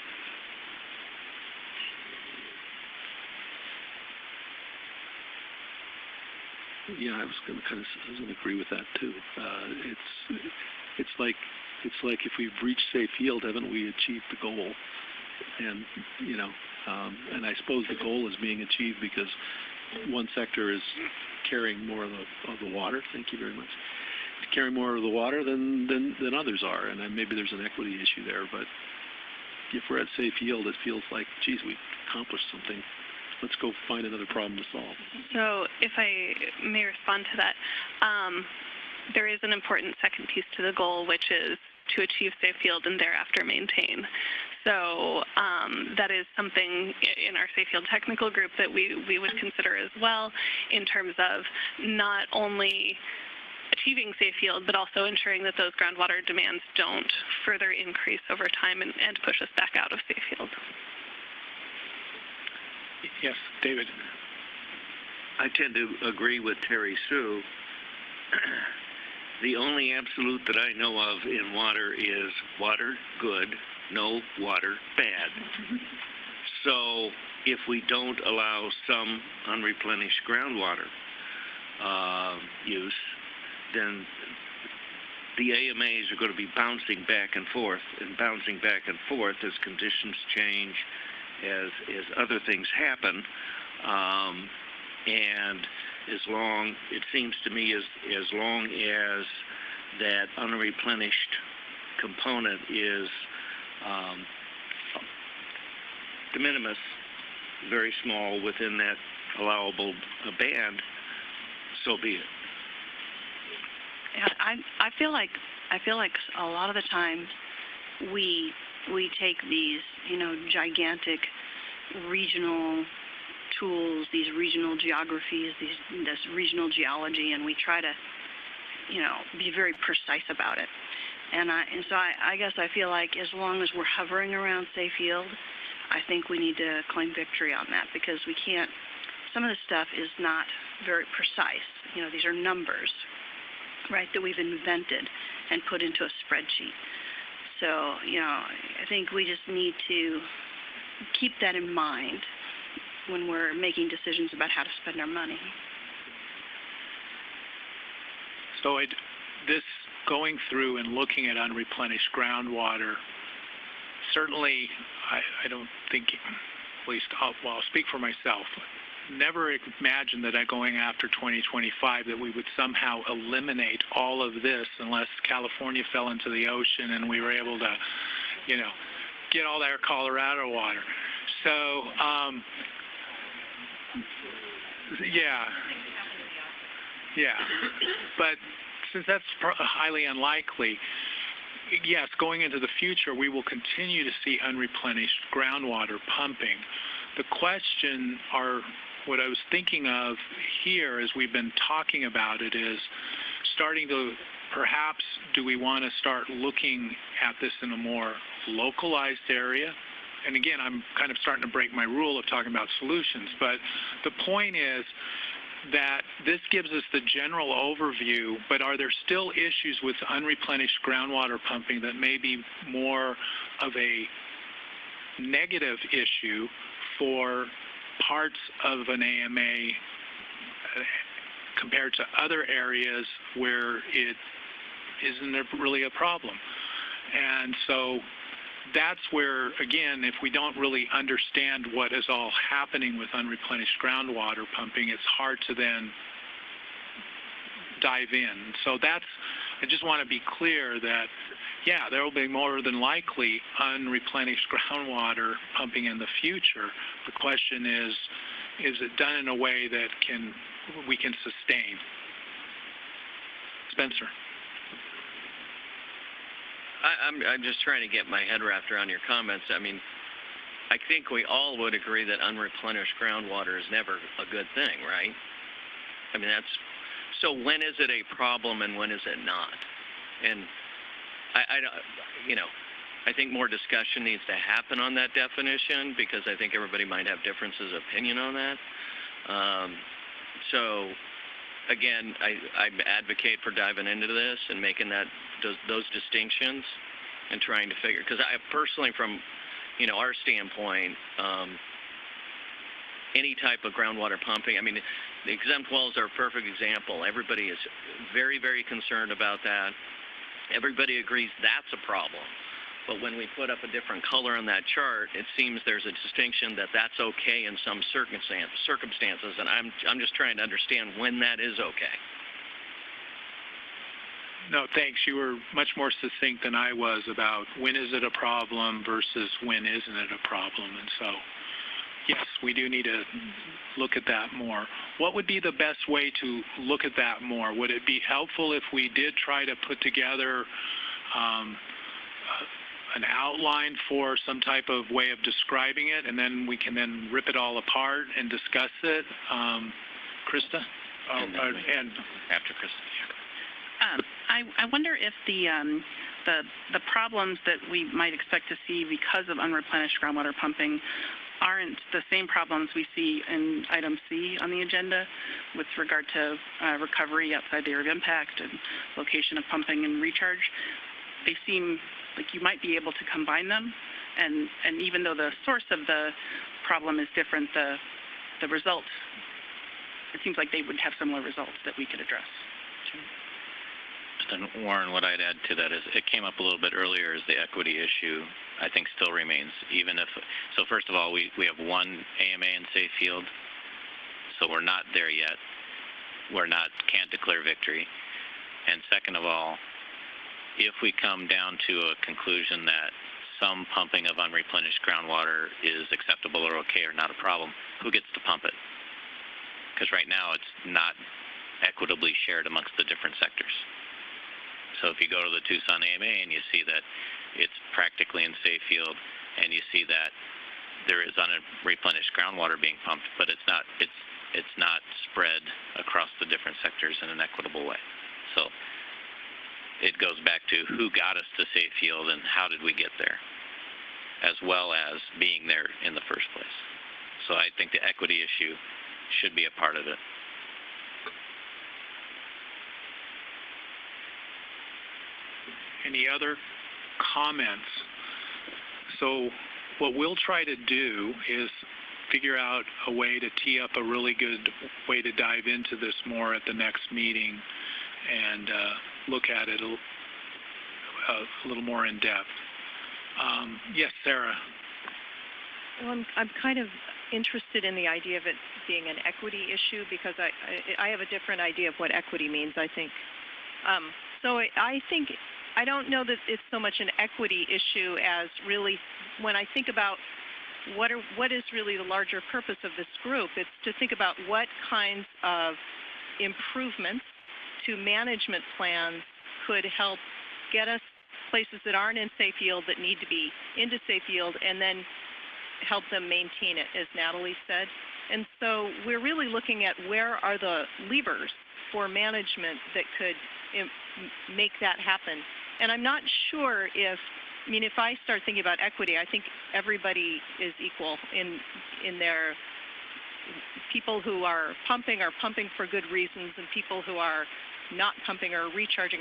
Speaker 10: Yeah, I was going to agree with that too. It's like if we've reached safe yield, haven't we achieved the goal? And and I suppose the goal is being achieved because one sector is carrying more of the water. Thank you very much. Carrying more of the water than others are, and then maybe there's an equity issue there. But if we're at safe yield, it feels like, geez, we accomplished something. Let's go find another problem to solve.
Speaker 4: So if I may respond to that, there is an important second piece to the goal, which is to achieve safe yield and thereafter maintain. So that is something in our safe yield technical group that we would consider as well, in terms of not only achieving safe yield, but also ensuring that those groundwater demands don't further increase over time and push us back out of safe yield.
Speaker 1: Yes, David.
Speaker 13: I tend to agree with Terry Sue. The only absolute that I know of in water is water good, no water bad. So if we don't allow some unreplenished groundwater use, then the AMAs are going to be bouncing back and forth as conditions change, as other things happen, and it seems to me as long as that unreplenished component is de minimis, very small within that allowable band, so be it.
Speaker 2: Yeah, I feel like a lot of the times we take these gigantic regional tools, these regional geographies, this regional geology, and we try to be very precise about it. And so I guess I feel like as long as we're hovering around safe yield, I think we need to claim victory on that, because we can't, some of the stuff is not very precise. You know, these are numbers, right, that we've invented and put into a spreadsheet. So, you know, I think we just need to keep that in mind when we're making decisions about how to spend our money.
Speaker 1: So this going through and looking at unreplenished groundwater, certainly I don't think, at least I'll speak for myself, never imagined that going after 2025 that we would somehow eliminate all of this unless California fell into the ocean and we were able to, you know, get all that Colorado water. So, yeah. But since that's highly unlikely, yes, going into the future, we will continue to see unreplenished groundwater pumping. The question, or what I was thinking of here as we've been talking about it, is starting to perhaps, do we want to start looking at this in a more localized area? And again, I'm kind of starting to break my rule of talking about solutions, but the point is that this gives us the general overview, but are there still issues with unreplenished groundwater pumping that may be more of a negative issue for parts of an AMA compared to other areas where it isn't really a problem? And so that's where, again, if we don't really understand what is all happening with unreplenished groundwater pumping, it's hard to then dive in. So that's, I just want to be clear that, yeah, there will be more than likely unreplenished groundwater pumping in the future. The question is it done in a way that we can sustain? Spencer.
Speaker 9: I'm just trying to get my head wrapped around your comments. I mean, I think we all would agree that unreplenished groundwater is never a good thing, right? I mean, so when is it a problem and when is it not? And I think more discussion needs to happen on that definition, because I think everybody might have differences of opinion on that. So again, I advocate for diving into this and making those distinctions and trying to figure, because I personally, from our standpoint, any type of groundwater pumping, I mean, the exempt wells are a perfect example. Everybody is very, very concerned about that. Everybody agrees that's a problem. But when we put up a different color on that chart, it seems there's a distinction that that's okay in some circumstances, and I'm just trying to understand when that is okay.
Speaker 1: No, thanks. You were much more succinct than I was about when is it a problem versus when isn't it a problem. And so, yes, we do need to look at that more. What would be the best way to look at that more? Would it be helpful if we did try to put together an outline for some type of way of describing it, and then we can then rip it all apart and discuss it? Krista?
Speaker 7: And after Krista.
Speaker 8: I wonder if the problems that we might expect to see because of unreplenished groundwater pumping aren't the same problems we see in item C on the agenda with regard to recovery outside the area of impact and location of pumping and recharge. They seem like you might be able to combine them, and even though the source of the problem is different, the result, it seems like they would have similar results that we could address.
Speaker 7: Then, Warren, what I'd add to that is it came up a little bit earlier, is the equity issue, I think, still remains. Even if, so first of all, we have one AMA in safe field, so we're not there yet. Can't declare victory. And second of all, if we come down to a conclusion that some pumping of unreplenished groundwater is acceptable or okay or not a problem, who gets to pump it? Because right now it's not equitably shared amongst the different sectors. So if you go to the Tucson AMA and you see that it's practically in safe field, and you see that there is unreplenished groundwater being pumped, but it's not spread across the different sectors in an equitable way. So it goes back to who got us to safe yield and how did we get there, as well as being there in the first place. So I think the equity issue should be a part of it.
Speaker 1: Any other comments? So what we'll try to do is figure out a way to tee up a really good way to dive into this more at the next meeting and look at it a little more in depth. Yes, Sarah.
Speaker 15: Well, I'm kind of interested in the idea of it being an equity issue because I have a different idea of what equity means, I think. So I think, I don't know that it's so much an equity issue as really when I think about what is really the larger purpose of this group, it's to think about what kinds of improvements to management plans could help get us places that aren't in safe yield that need to be into safe yield and then help them maintain it, as Natalie said. And so we're really looking at where are the levers for management that could make that happen. And I'm not sure if I start thinking about equity, I think everybody is equal in their people who are pumping for good reasons, and people who are not pumping or recharging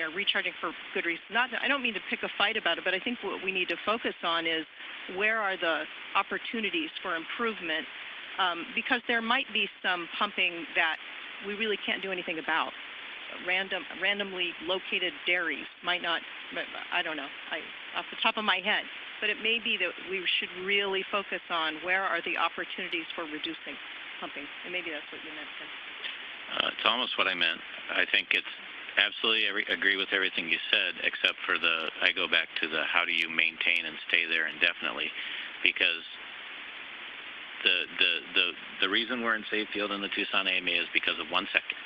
Speaker 15: for good reasons. I don't mean to pick a fight about it, but I think what we need to focus on is where are the opportunities for improvement, because there might be some pumping that we really can't do anything about. Randomly located dairies might not, I don't know, off the top of my head, but it may be that we should really focus on where are the opportunities for reducing pumping, and maybe that's what you meant, Tim.
Speaker 7: It's almost what I meant. I think it's absolutely agree with everything you said, except for I go back to the how do you maintain and stay there indefinitely, because the reason we're in safe field in the Tucson AMA is because of one sector.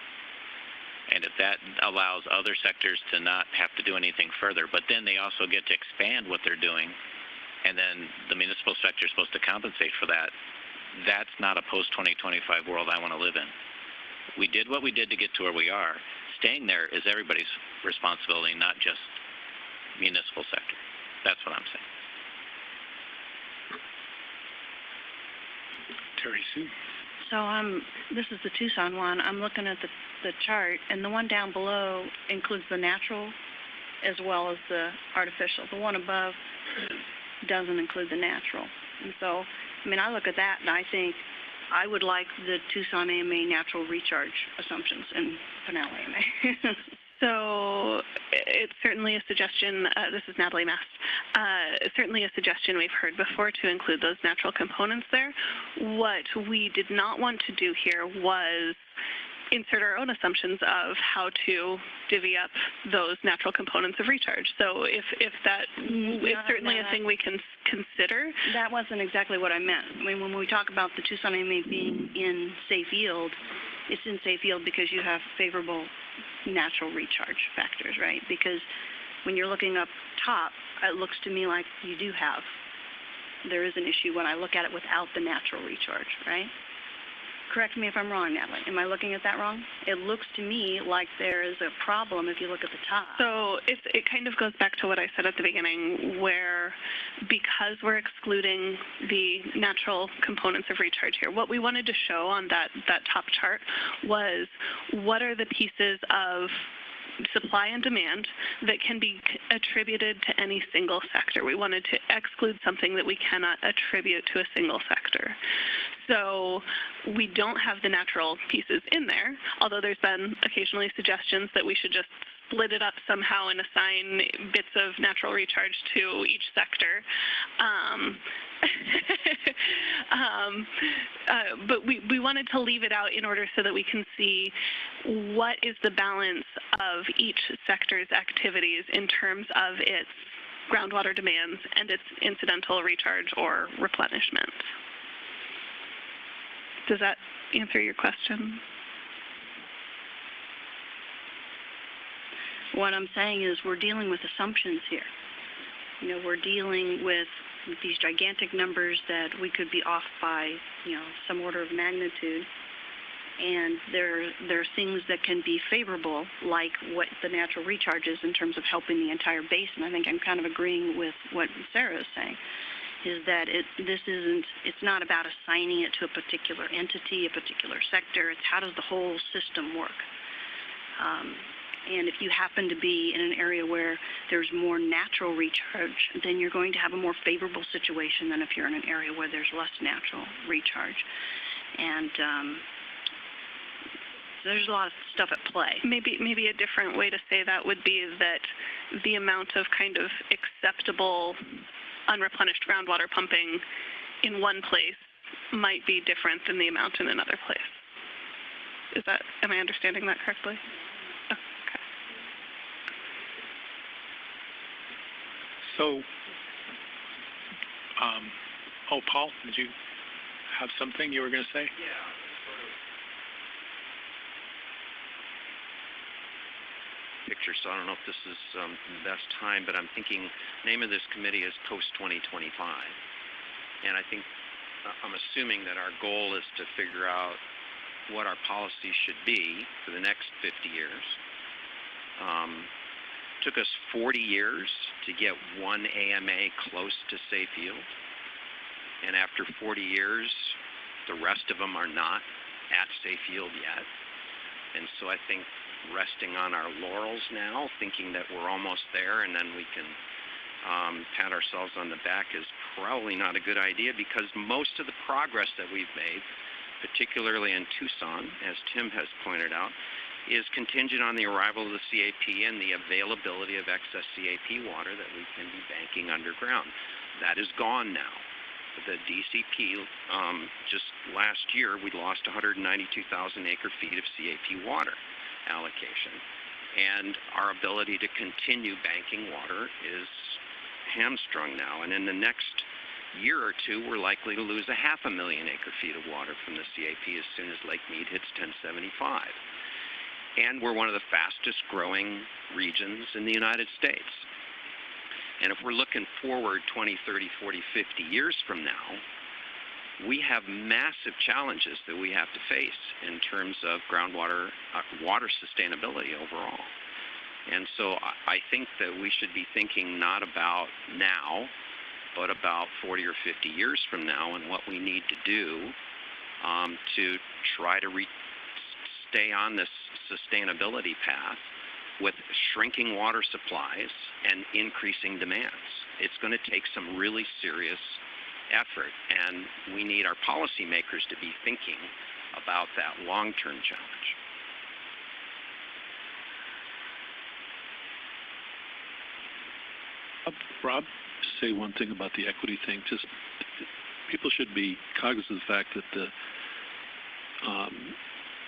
Speaker 7: And if that allows other sectors to not have to do anything further, but then they also get to expand what they're doing, and then the municipal sector is supposed to compensate for that, that's not a post-2025 world I want to live in. We did what we did to get to where we are. Staying there is everybody's responsibility, not just municipal sector. That's what I'm saying.
Speaker 1: Terry Sue.
Speaker 2: So this is the Tucson one. I'm looking at the chart, and the one down below includes the natural as well as the artificial. The one above doesn't include the natural. And so, I look at that and I think I would like the Tucson AMA natural recharge assumptions in Pinal AMA.
Speaker 4: So it's certainly a suggestion, this is Natalie Mast, certainly a suggestion we've heard before to include those natural components there. What we did not want to do here was insert our own assumptions of how to divvy up those natural components of recharge. So if that is certainly a thing we can consider.
Speaker 2: That wasn't exactly what I meant. When we talk about the Tucson AMA being in safe yield, it's in safe yield because you have favorable natural recharge factors, right? Because when you're looking up top, it looks to me like there is an issue when I look at it without the natural recharge, right? Correct me if I'm wrong, Natalie. Am I looking at that wrong? It looks to me like there is a problem if you look at the top.
Speaker 4: So it kind of goes back to what I said at the beginning, where because we're excluding the natural components of recharge here, what we wanted to show on that top chart was what are the pieces of supply and demand that can be attributed to any single sector. We wanted to exclude something that we cannot attribute to a single sector. So we don't have the natural pieces in there, although there's been occasionally suggestions that we should just split it up somehow and assign bits of natural recharge to each sector. But we wanted to leave it out in order so that we can see what is the balance of each sector's activities in terms of its groundwater demands and its incidental recharge or replenishment. Does that answer your question?
Speaker 2: What I'm saying is we're dealing with assumptions here. We're dealing with these gigantic numbers that we could be off by, some order of magnitude. And there are things that can be favorable, like what the natural recharge is in terms of helping the entire basin. I think I'm kind of agreeing with what Sarah is saying, is that it's not about assigning it to a particular entity, a particular sector. It's how does the whole system work. And if you happen to be in an area where there's more natural recharge, then you're going to have a more favorable situation than if you're in an area where there's less natural recharge. And there's a lot of stuff at play.
Speaker 4: Maybe a different way to say that would be that the amount of kind of acceptable unreplenished groundwater pumping in one place might be different than the amount in another place. Am I understanding that correctly? Okay.
Speaker 1: So, Paul, did you have something you were going to say?
Speaker 3: Yeah. Picture, so I don't know if this is the best time, but I'm thinking name of this committee is post-2025. And I think, I'm assuming that our goal is to figure out what our policy should be for the next 50 years. Took us 40 years to get one AMA close to safe yield. And after 40 years, the rest of them are not at safe yield yet. And so I think resting on our laurels now, thinking that we're almost there and then we can pat ourselves on the back is probably not a good idea, because most of the progress that we've made, particularly in Tucson, as Tim has pointed out, is contingent on the arrival of the CAP and the availability of excess CAP water that we can be banking underground. That is gone now. The DCP, just last year, we lost 192,000 acre-feet of CAP water allocation. And our ability to continue banking water is hamstrung now. And in the next year or two, we're likely to lose 500,000 acre-feet of water from the CAP as soon as Lake Mead hits 1075. And we're one of the fastest growing regions in the United States. And if we're looking forward 20, 30, 40, 50 years from now, we have massive challenges that we have to face in terms of groundwater, water sustainability overall. And so I think that we should be thinking not about now, but about 40 or 50 years from now, and what we need to do to try to stay on this sustainability path with shrinking water supplies and increasing demands. It's going to take some really serious effort, and we need our policymakers to be thinking about that long-term challenge.
Speaker 10: Rob, just say one thing about the equity thing. Just people should be cognizant of the fact that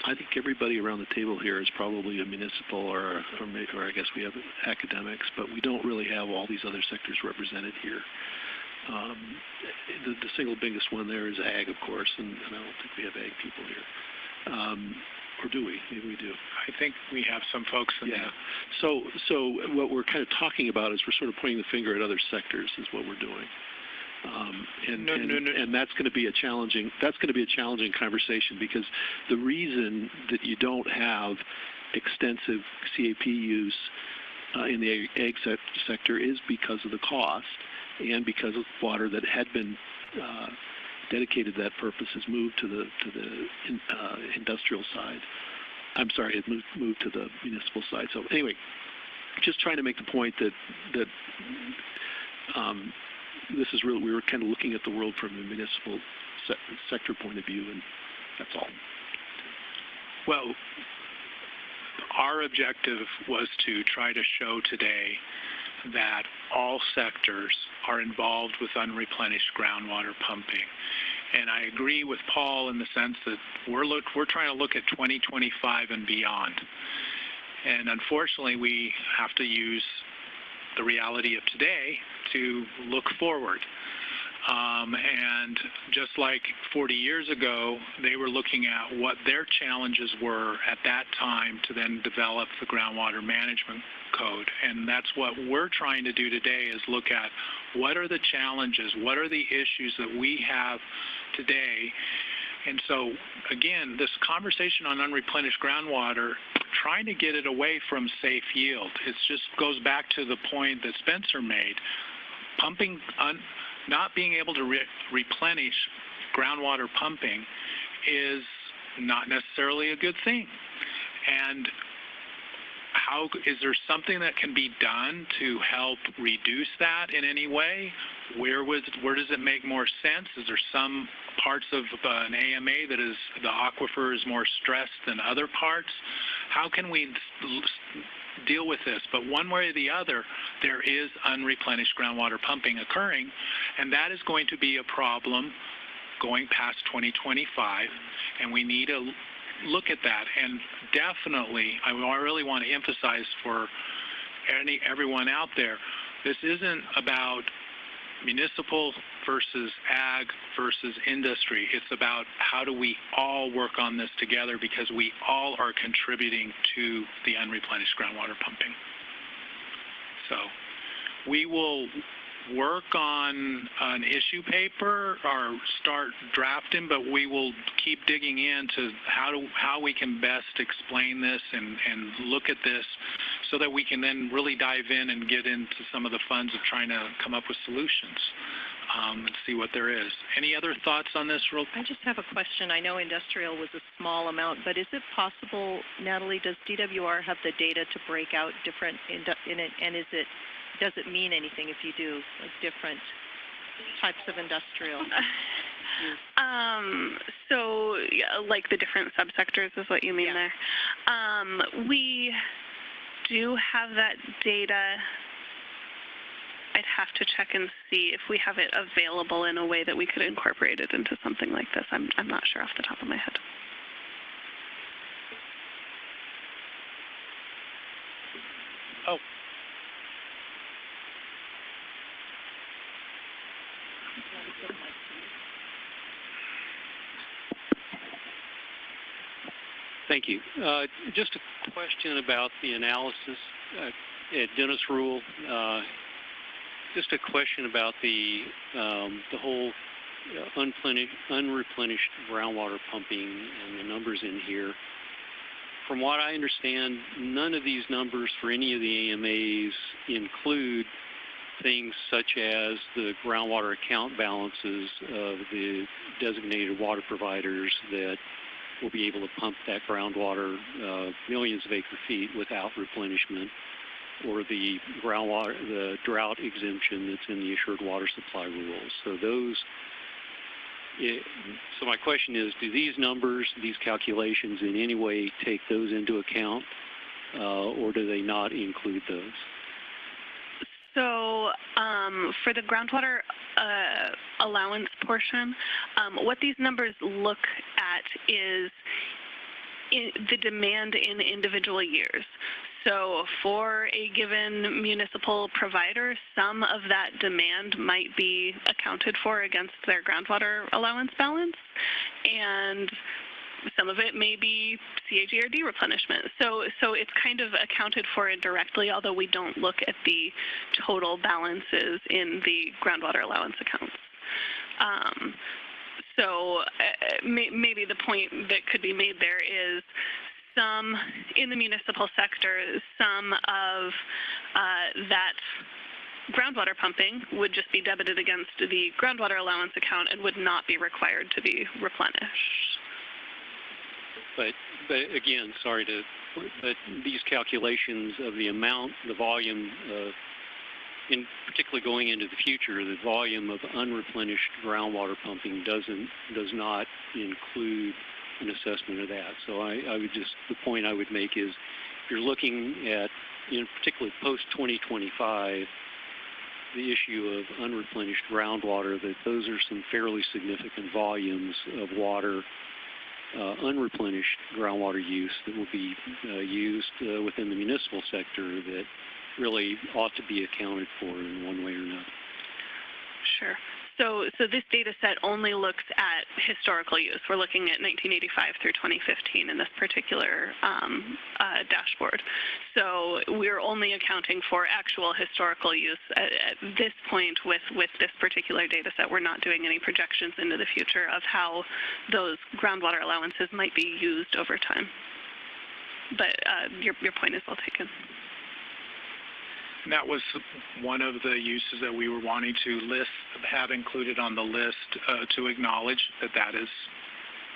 Speaker 10: I think everybody around the table here is probably a municipal or I guess we have academics, but we don't really have all these other sectors represented here. The single biggest one there is ag, of course, and I don't think we have ag people here. Or do we? Maybe we do.
Speaker 1: I think we have some folks in there.
Speaker 10: So what we're kind of talking about is we're sort of pointing the finger at other sectors is what we're doing. And that's going to be a challenging conversation, because the reason that you don't have extensive CAP use in the ag sector is because of the cost, and because of water that had been dedicated to that purpose has moved to the industrial side. I'm sorry, it moved to the municipal side. So anyway, just trying to make the point that this is really, we were kind of looking at the world from a municipal sector point of view, and that's all.
Speaker 1: Well, our objective was to try to show today that all sectors are involved with unreplenished groundwater pumping. And I agree with Paul in the sense that we're trying to look at 2025 and beyond. And unfortunately, we have to use the reality of today to look forward. And just like 40 years ago, they were looking at what their challenges were at that time to then develop the groundwater management code. And that's what we're trying to do today, is look at what are the challenges, what are the issues that we have today And so, again, this conversation on unreplenished groundwater, trying to get it away from safe yield, it just goes back to the point that Spencer made. Pumping, not being able to replenish groundwater pumping is not necessarily a good thing. And is there something that can be done to help reduce that in any way? Where does it make more sense? Is there some parts of an AMA that is, the aquifer is more stressed than other parts? How can we deal with this? But one way or the other, there is unreplenished groundwater pumping occurring, and that is going to be a problem going past 2025, and we need to look at that. And definitely, I really want to emphasize for everyone out there, this isn't about municipal versus ag versus industry. It's about how do we all work on this together, because we all are contributing to the unreplenished groundwater pumping. So we will work on an issue paper or start drafting, but we will keep digging into how we can best explain this and look at this so that we can then really dive in and get into some of the funds of trying to come up with solutions and see what there is. Any other thoughts on this?
Speaker 15: I just have a question. I know industrial was a small amount, but is it possible, Natalie, does DWR have the data to break out different in it, and does it mean anything if you do like different types of industrial use?
Speaker 4: So yeah, like the different subsectors is what you mean there. We do have that data. I'd have to check and see if we have it available in a way that we could incorporate it into something like this. I'm not sure off the top of my head.
Speaker 1: Oh.
Speaker 16: Thank you. Just a question about the analysis at Dennis Rule. Just a question about the whole unreplenished groundwater pumping and the numbers in here. From what I understand, none of these numbers for any of the AMAs include things such as the groundwater account balances of the designated water providers that will be able to pump that groundwater millions of acre feet without replenishment, or the groundwater, the drought exemption that's in the assured water supply rules. So so my question is, do these numbers, these calculations in any way take those into account, or do they not include those?
Speaker 4: So for the groundwater allowance portion, what these numbers look at is the demand in individual years. So for a given municipal provider, some of that demand might be accounted for against their groundwater allowance balance, and some of it may be CAGRD replenishment. So it's kind of accounted for indirectly, although we don't look at the total balances in the groundwater allowance accounts. Maybe the point that could be made there is some in the municipal sector, some of that groundwater pumping would just be debited against the groundwater allowance account and would not be required to be replenished.
Speaker 16: But again, but these calculations of the amount, the volume, in particularly going into the future, the volume of unreplenished groundwater pumping does not include an assessment of that. So the point I would make is, if you're looking at, particularly post-2025, the issue of unreplenished groundwater, that those are some fairly significant volumes of water, unreplenished groundwater use that will be used within the municipal sector that really ought to be accounted for in one way or another.
Speaker 4: Sure. So this data set only looks at historical use. We're looking at 1985 through 2015 in this particular dashboard. So we're only accounting for actual historical use at this point with this particular data set. We're not doing any projections into the future of how those groundwater allowances might be used over time. But your point is well taken.
Speaker 1: And that was one of the uses that we were wanting to have included on the list to acknowledge that that is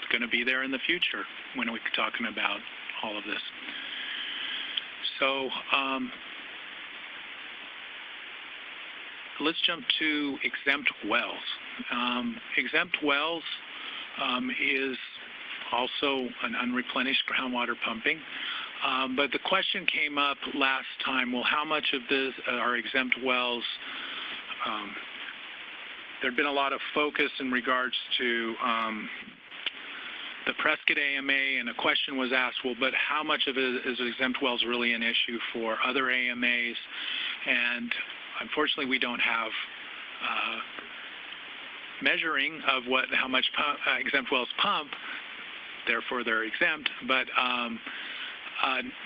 Speaker 1: going to be there in the future when we're talking about all of this. So let's jump to exempt wells. Exempt wells is also an unreplenished groundwater pumping. But the question came up last time, well, how much of this are exempt wells? There'd been a lot of focus in regards to the Prescott AMA, and a question was asked, well, but how much of it is exempt wells really an issue for other AMAs? And unfortunately, we don't have measuring of how much exempt wells pump, therefore they're exempt, but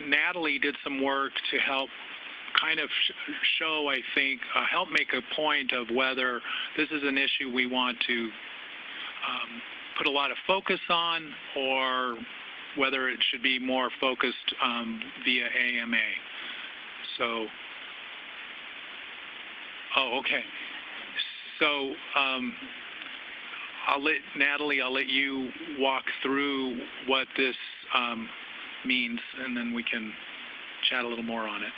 Speaker 1: Natalie did some work to help kind of show, I think, help make a point of whether this is an issue we want to put a lot of focus on, or whether it should be more focused via AMA. So, okay. So I'll let you walk through what this means, and then we can chat a little more on it.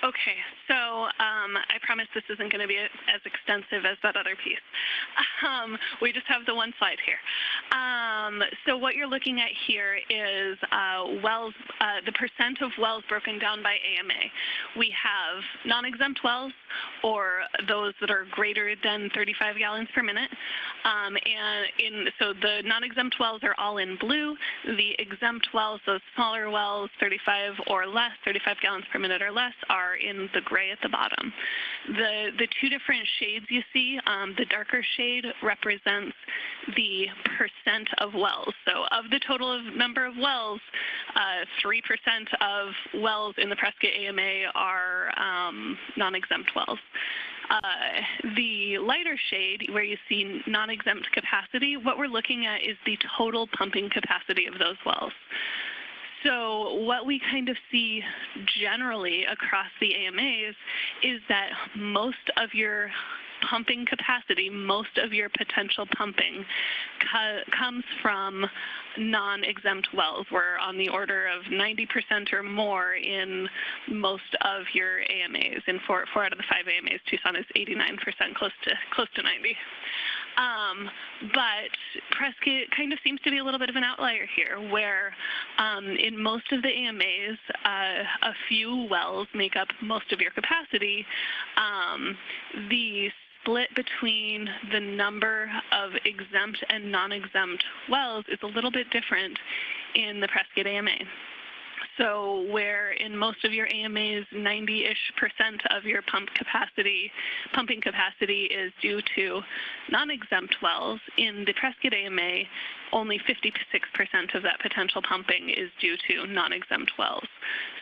Speaker 4: Okay, so I promise this isn't going to be as extensive as that other piece. We just have the one slide here. So what you're looking at here is wells, the percent of wells broken down by AMA. We have non-exempt wells, or those that are greater than 35 gallons per minute. So the non-exempt wells are all in blue. The exempt wells, those smaller wells, 35 or less, 35 gallons per minute or less, are in the gray at the bottom. The two different shades you see, the darker shade represents the percent of wells. So of the total number of wells, 3% of wells in the Prescott AMA are non-exempt wells. The lighter shade, where you see non-exempt capacity, what we're looking at is the total pumping capacity of those wells. So what we kind of see generally across the AMAs is that most of your pumping capacity, most of your potential pumping comes from non-exempt wells. We're on the order of 90% or more in most of your AMAs. In four out of the 5 AMAs, Tucson is 89%, close to 90. But Prescott kind of seems to be a little bit of an outlier here, where in most of the AMAs, a few wells make up most of your capacity. The split between the number of exempt and non-exempt wells is a little bit different in the Prescott AMA. So where in most of your AMAs, 90-ish% of your pumping capacity is due to non-exempt wells, in the Prescott AMA, only 56% of that potential pumping is due to non-exempt wells.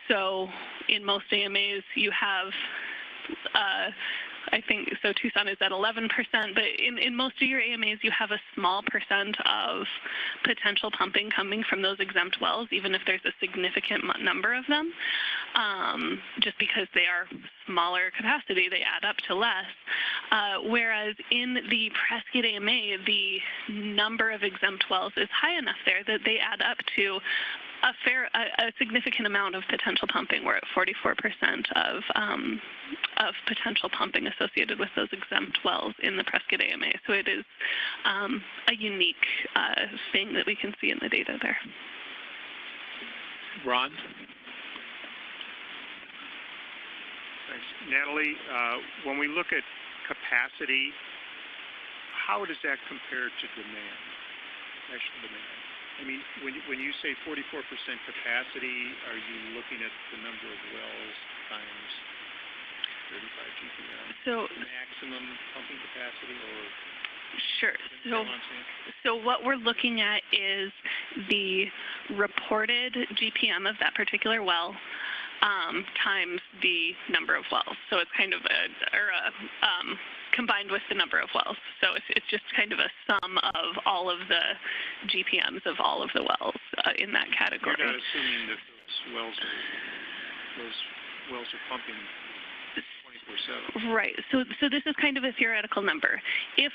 Speaker 4: So in most AMAs, you have I think, so Tucson is at 11%, but in most of your AMAs, you have a small percent of potential pumping coming from those exempt wells, even if there's a significant number of them. Just because they are smaller capacity, they add up to less. Whereas in the Prescott AMA, the number of exempt wells is high enough there that they add up to a significant amount of potential pumping. We're at 44% of potential pumping associated with those exempt wells in the Prescott AMA. So it is a unique thing that we can see in the data there.
Speaker 1: Ron?
Speaker 6: Thanks. Natalie, when we look at capacity, how does that compare to demand, national demand? I mean, when you say 44% capacity, are you looking at the number of wells times
Speaker 2: So
Speaker 6: maximum pumping capacity or?
Speaker 4: Sure. So what we're looking at is the reported GPM of that particular well times the number of wells. So it's kind of combined with the number of wells. So it's just kind of a sum of all of the GPMs of all of the wells in that category.
Speaker 6: You're not assuming that those wells are pumping 24/7.
Speaker 4: Right. So this is kind of a theoretical number. If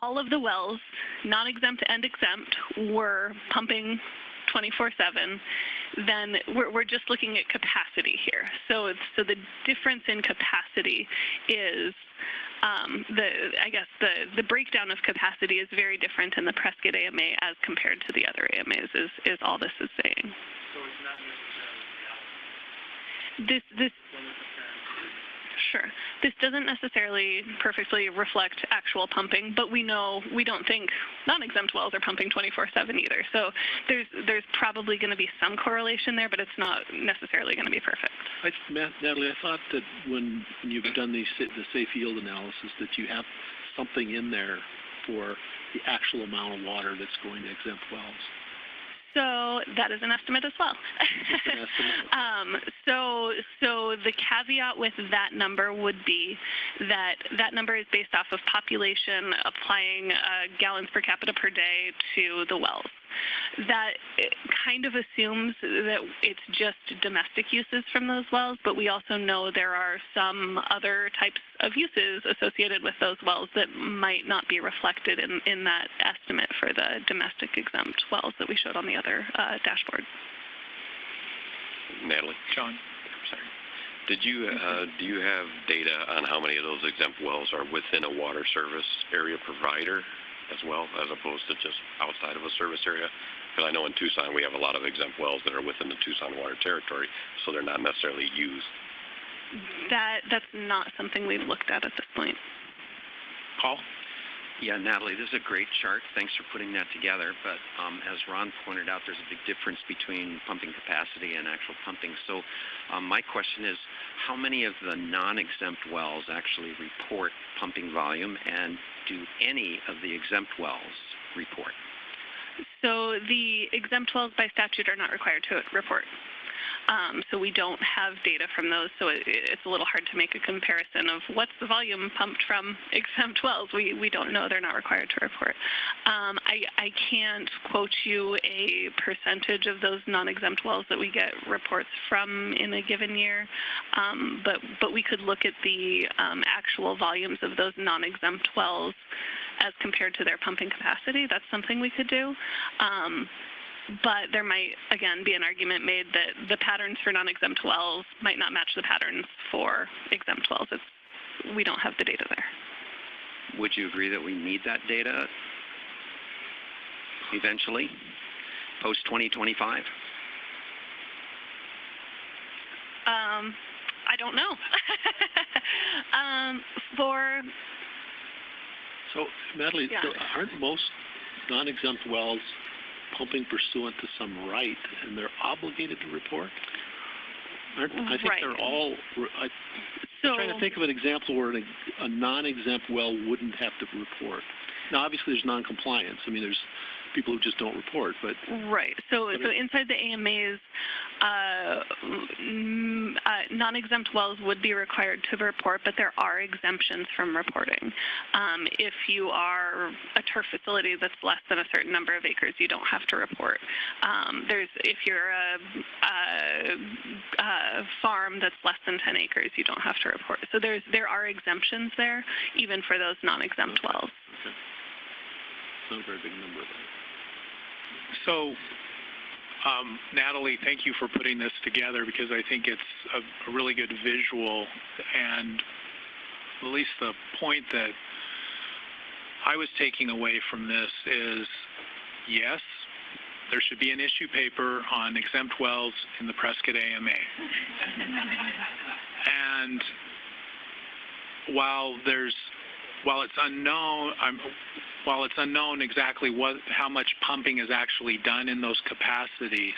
Speaker 4: all of the wells, non-exempt and exempt, were pumping 24/7, then we're just looking at capacity here. So the difference in capacity is the breakdown of capacity is very different in the Prescott AMA as compared to the other AMAs. Is all this is saying.
Speaker 6: So it's not necessarily
Speaker 4: this. Sure. This doesn't necessarily perfectly reflect actual pumping, but we don't think non-exempt wells are pumping 24/7 either. So there's probably going to be some correlation there, but it's not necessarily going to be perfect.
Speaker 10: Natalie, I thought that when you've done the safe yield analysis that you have something in there for the actual amount of water that's going to exempt wells.
Speaker 4: So that is an estimate as well. So the caveat with that number would be that number is based off of population applying gallons per capita per day to the wells. That kind of assumes that it's just domestic uses from those wells, but we also know there are some other types of uses associated with those wells that might not be reflected in that estimate for the domestic exempt wells that we showed on the other dashboard.
Speaker 14: Natalie?
Speaker 1: John?
Speaker 14: Sorry. Do you have data on how many of those exempt wells are within a water service area provider as well, as opposed to just outside of a service area? Because I know in Tucson we have a lot of exempt wells that are within the Tucson water territory, so they're not necessarily used.
Speaker 4: That's not something we've looked at this point.
Speaker 1: Paul?
Speaker 3: Yeah, Natalie, this is a great chart. Thanks for putting that together. But as Ron pointed out, there's a big difference between pumping capacity and actual pumping. So my question is, how many of the non-exempt wells actually report pumping volume, and do any of the exempt wells report?
Speaker 4: So the exempt wells by statute are not required to report. So we don't have data from those, so it's a little hard to make a comparison of what's the volume pumped from exempt wells. We don't know. They're not required to report. I can't quote you a percentage of those non-exempt wells that we get reports from in a given year, but we could look at the actual volumes of those non-exempt wells as compared to their pumping capacity. That's something we could do. But there might, again, be an argument made that the patterns for non-exempt wells might not match the patterns for exempt wells. We don't have the data there.
Speaker 3: Would you agree that we need that data eventually, post-2025?
Speaker 4: I don't know.
Speaker 10: So, Natalie, aren't most non-exempt wells pumping pursuant to some right, and they're obligated to report? I think they're all. I'm trying to think of an example where a non-exempt well wouldn't have to report. Now, obviously, there's non-compliance. I mean, there's people who just don't report, but
Speaker 4: right. So inside the AMAs, non-exempt wells would be required to report, but there are exemptions from reporting. If you are a turf facility that's less than a certain number of acres, you don't have to report. If you're a farm that's less than 10 acres, you don't have to report. So there are exemptions there, even for those non-exempt wells.
Speaker 10: Okay. Not a very big number, though.
Speaker 1: So, Natalie, thank you for putting this together, because I think it's a really good visual, and at least the point that I was taking away from this is, yes, there should be an issue paper on exempt wells in the Prescott AMA. And while it's unknown exactly how much pumping is actually done in those capacities,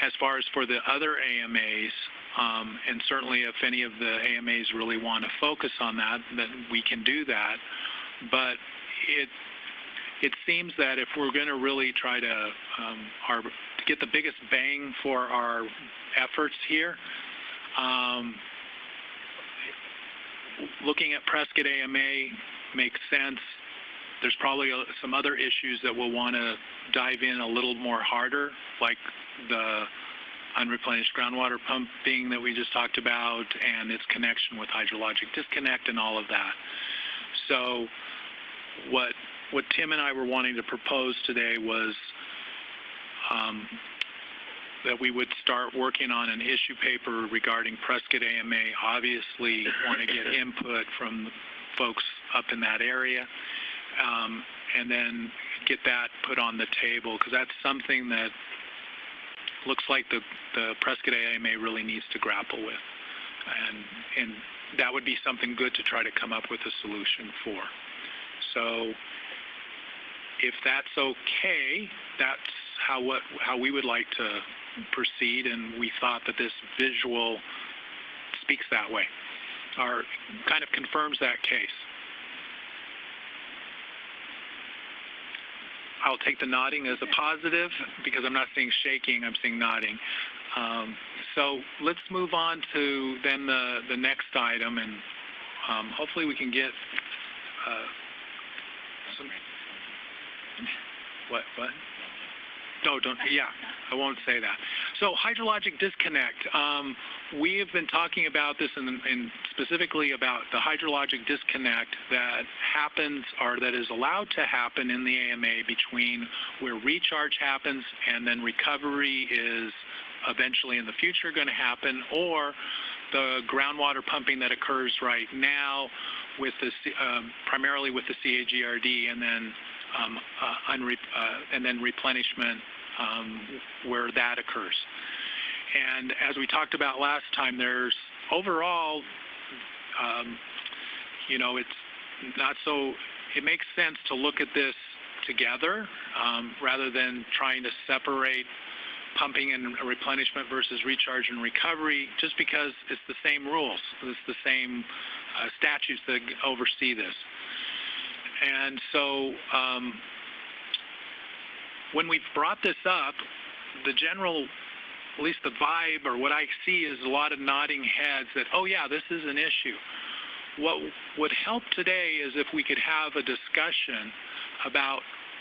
Speaker 1: as far as for the other AMAs, And certainly if any of the AMAs really want to focus on that, then we can do that. But it seems that if we're going to really try to get the biggest bang for our efforts here, looking at Prescott AMA makes sense. There's probably some other issues that we'll want to dive in a little more harder, like the unreplenished groundwater pumping that we just talked about and its connection with hydrologic disconnect and all of that. So what Tim and I were wanting to propose today was that we would start working on an issue paper regarding Prescott AMA. Obviously want to get input from folks up in that area, and then get that put on the table, because that's something that looks like the Prescott AMA really needs to grapple with, and that would be something good to try to come up with a solution for. So if that's okay, that's how we would like to proceed, and we thought that this visual speaks that way, or kind of confirms that case. I'll take the nodding as a positive, because I'm not seeing shaking, I'm seeing nodding. So let's move on to then the next item, and hopefully we can get some... What? No, don't, yeah, I won't say that. So hydrologic disconnect. We have been talking about this and specifically about the hydrologic disconnect that happens, or that is allowed to happen in the AMA between where recharge happens and then recovery is eventually in the future going to happen, or the groundwater pumping that occurs right now with the primarily with the CAGRD, and then replenishment where that occurs. And as we talked about last time, there's overall, it's not so, it makes sense to look at this together rather than trying to separate pumping and replenishment versus recharge and recovery, just because it's the same rules. It's the same statutes that oversee this. And so when we've brought this up, the general, at least the vibe, or what I see, is a lot of nodding heads that, oh yeah, this is an issue. What would help today is if we could have a discussion about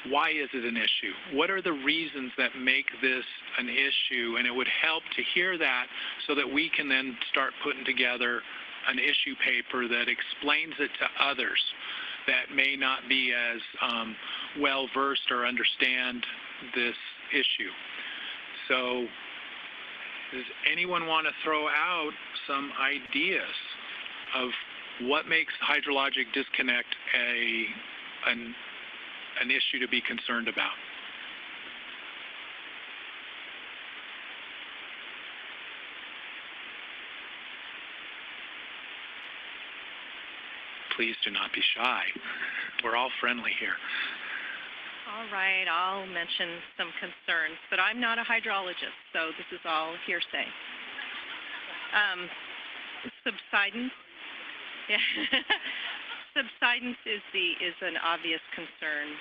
Speaker 1: why is it an issue? What are the reasons that make this an issue? And it would help to hear that so that we can then start putting together an issue paper that explains it to others that may not be as well versed or understand this issue. So does anyone want to throw out some ideas of what makes hydrologic disconnect an issue to be concerned about? Please do not be shy. We're all friendly here.
Speaker 15: All right, I'll mention some concerns, but I'm not a hydrologist, so this is all hearsay. Subsidence. Yeah. Subsidence is an obvious concern.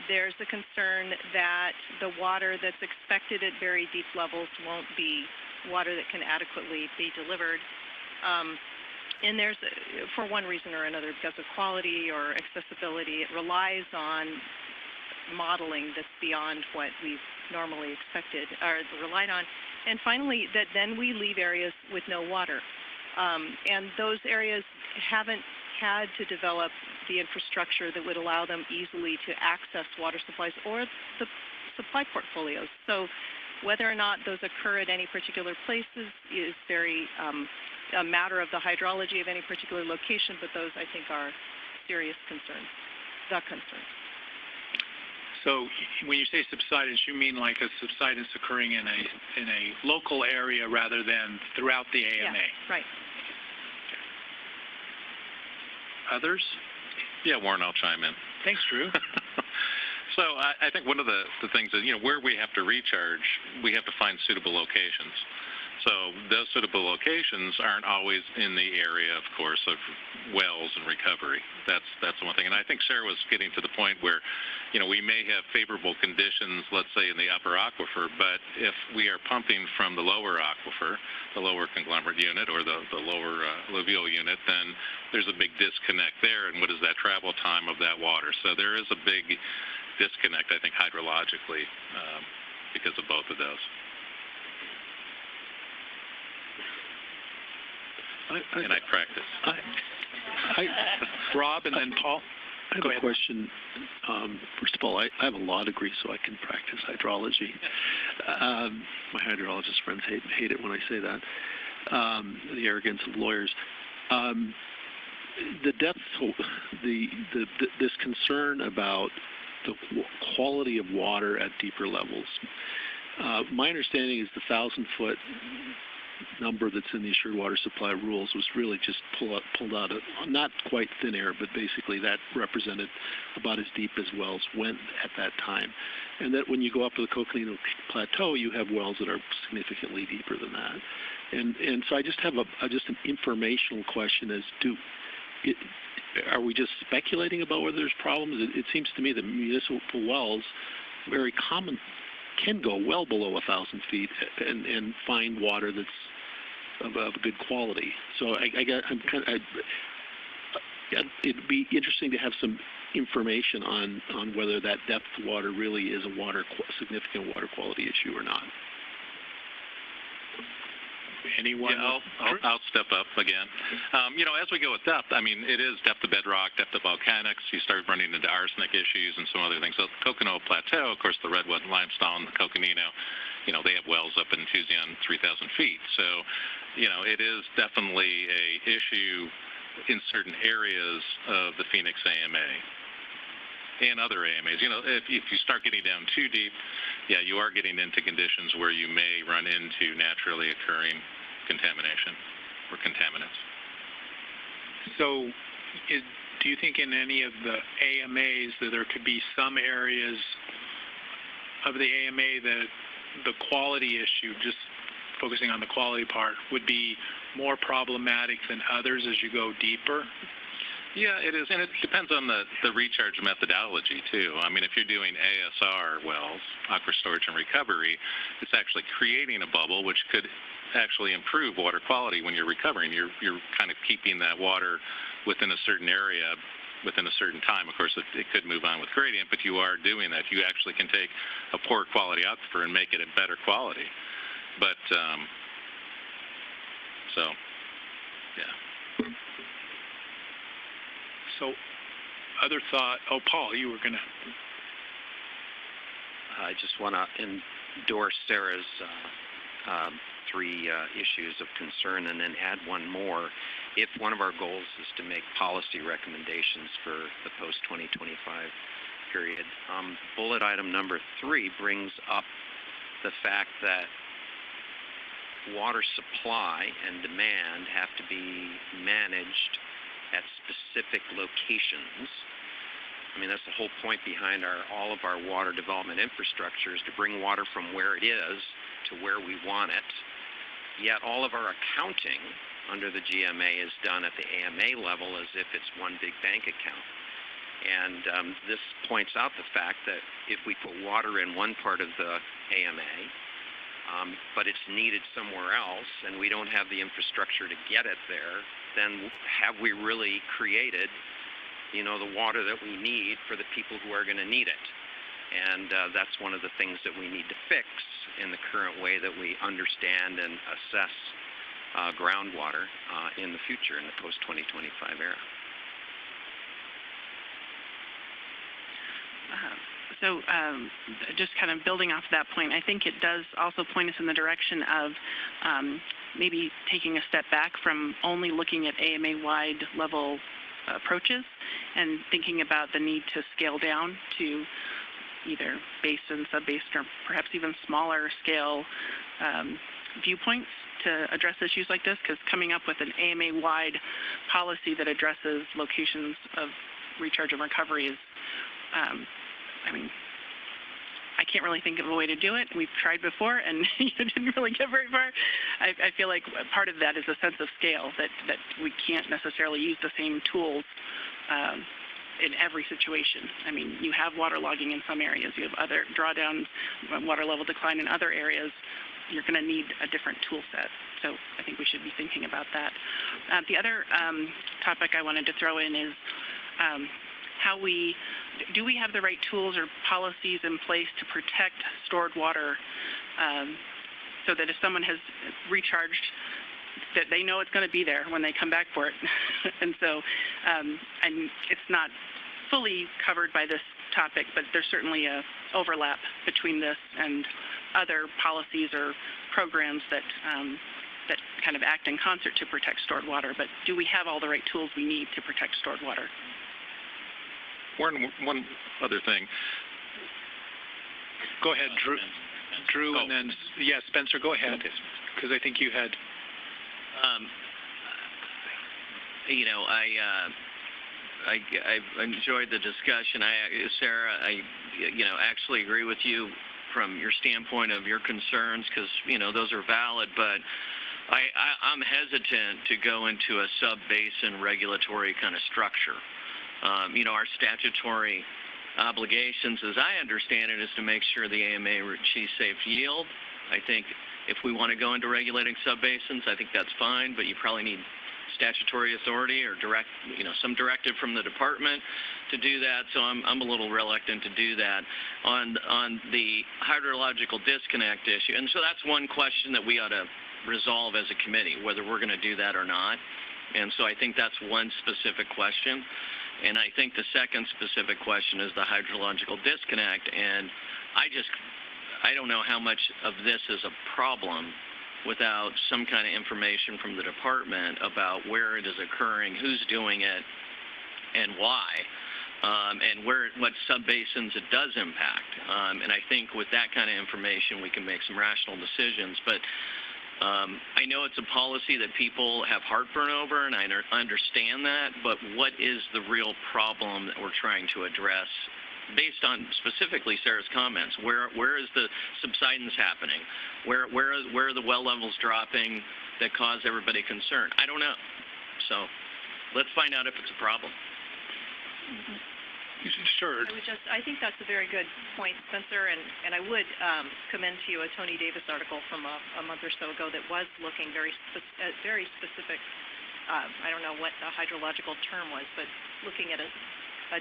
Speaker 15: There's a concern that the water that's expected at very deep levels won't be water that can adequately be delivered. And there's, for one reason or another, because of quality or accessibility, it relies on modeling that's beyond what we've normally expected or relied on. And finally, that then we leave areas with no water. And those areas haven't had to develop the infrastructure that would allow them easily to access water supplies or the supply portfolios. So whether or not those occur at any particular places is very a matter of the hydrology of any particular location, but those, I think, are serious concerns, the concerns.
Speaker 1: So when you say subsidence, you mean like a subsidence occurring in a local area rather than throughout the AMA?
Speaker 15: Yeah, right.
Speaker 1: Others?
Speaker 12: Yeah, Warren, I'll chime in.
Speaker 1: Thanks, Drew.
Speaker 12: So I think one of the things is, where we have to recharge, we have to find suitable locations. So those suitable locations aren't always in the area, of course, of wells and recovery. That's one thing. And I think Sarah was getting to the point where, we may have favorable conditions, let's say in the upper aquifer, but if we are pumping from the lower aquifer, the lower conglomerate unit or the lower alluvial unit, then there's a big disconnect there. And what is that travel time of that water? So there is a big disconnect, I think, hydrologically because of both of those. I practice.
Speaker 1: Rob and then Paul.
Speaker 10: I have a question. First of all, I have a law degree, so I can practice hydrology. My hydrologist friends hate it when I say that. The arrogance of lawyers. The depth, this concern about the quality of water at deeper levels. My understanding is the 1,000-foot number that's in the assured water supply rules was really just pulled out of, not quite thin air, but basically that represented about as deep as wells went at that time. And that when you go up to the Coconino Plateau, you have wells that are significantly deeper than that. And so I just have just an informational question as to, are we just speculating about whether there's problems? It seems to me that municipal wells, very common, can go well below 1,000 feet and find water that's of good quality. So it'd be interesting to have some information on whether that depth water really is a significant water quality issue or not.
Speaker 1: Anyone?
Speaker 12: Yeah, I'll step up again. As we go with depth, it is depth of bedrock, depth of volcanics. You start running into arsenic issues and some other things. So Coconino Plateau, of course, the redwood limestone, the Coconino, they have wells up in Tucson 3,000 feet. So, it is definitely a issue in certain areas of the Phoenix AMA and other AMAs. If you start getting down too deep, you are getting into conditions where you may run into naturally occurring contamination or contaminants.
Speaker 1: So do you think in any of the AMAs that there could be some areas of the AMA that the quality issue, just focusing on the quality part, would be more problematic than others as you go deeper?
Speaker 12: Yeah, it is, and it depends on the recharge methodology, too. If you're doing ASR wells, aquifer storage and recovery, it's actually creating a bubble, which could actually improve water quality when you're recovering. You're kind of keeping that water within a certain area within a certain time. Of course, it could move on with gradient, but you are doing that. You actually can take a poor quality aquifer and make it a better quality. But, yeah.
Speaker 1: So, other thought? Oh, Paul, you were going to.
Speaker 3: I just want to endorse Sarah's three issues of concern and then add one more. If one of our goals is to make policy recommendations for the post-2025 period, bullet item number 3 brings up the fact that water supply and demand have to be managed at specific locations. That's the whole point behind all of our water development infrastructure, is to bring water from where it is to where we want it. Yet all of our accounting under the GMA is done at the AMA level as if it's one big bank account. And this points out the fact that if we put water in one part of the AMA, but it's needed somewhere else, and we don't have the infrastructure to get it there, then have we really created, the water that we need for the people who are going to need it? And that's one of the things that we need to fix in the current way that we understand and assess groundwater in the future, in the post-2025 era.
Speaker 8: So just kind of building off that point, I think it does also point us in the direction of maybe taking a step back from only looking at AMA-wide level approaches and thinking about the need to scale down to either basin, sub-basin, or perhaps even smaller scale viewpoints to address issues like this, because coming up with an AMA-wide policy that addresses locations of recharge and recovery is, I can't really think of a way to do it. We've tried before, and you didn't really get very far. I feel like part of that is a sense of scale, that we can't necessarily use the same tools in every situation. I mean, you have water logging in some areas. You have other drawdowns, water level decline in other areas. You're going to need a different tool set. So I think we should be thinking about that. The other topic I wanted to throw in is do we have the right tools or policies in place to protect stored water so that if someone has recharged, that they know it's going to be there when they come back for it. And so, and it's not fully covered by this topic, but there's certainly a overlap between this and other policies or programs that that kind of act in concert to protect stored water. But do we have all the right tools we need to protect stored water?
Speaker 12: One other thing.
Speaker 1: Go ahead, Drew, and then, yeah, Spencer, go ahead, because I think you had.
Speaker 9: You know, I enjoyed the discussion. Sarah, I actually agree with you from your standpoint of your concerns, because, you know, those are valid, but I'm hesitant to go into a sub-basin regulatory kind of structure. You know, our statutory obligations, as I understand it, is to make sure the AMA achieves safe yield. I think if we want to go into regulating sub-basins, I think that's fine, but you probably need statutory authority or some directive from the department to do that. So I'm a little reluctant to do that on the hydrological disconnect issue. And so that's one question that we ought to resolve as a committee, whether we're going to do that or not. And so I think that's one specific question. And I think the second specific question is the hydrological disconnect. And I don't know how much of this is a problem without some kind of information from the department about where it is occurring, who's doing it, and why, and what subbasins it does impact. And I think with that kind of information, we can make some rational decisions. But I know it's a policy that people have heartburn over, and I understand that, but what is the real problem that we're trying to address based on specifically Sarah's comments? Where is the subsidence happening? Where are the well levels dropping that cause everybody concern? I don't know. So let's find out if it's a problem.
Speaker 1: Sure.
Speaker 15: I think that's a very good point, Spencer, and I would commend to you a Tony Davis article from a month or so ago that was looking very specific. I don't know what the hydrological term was, but looking at a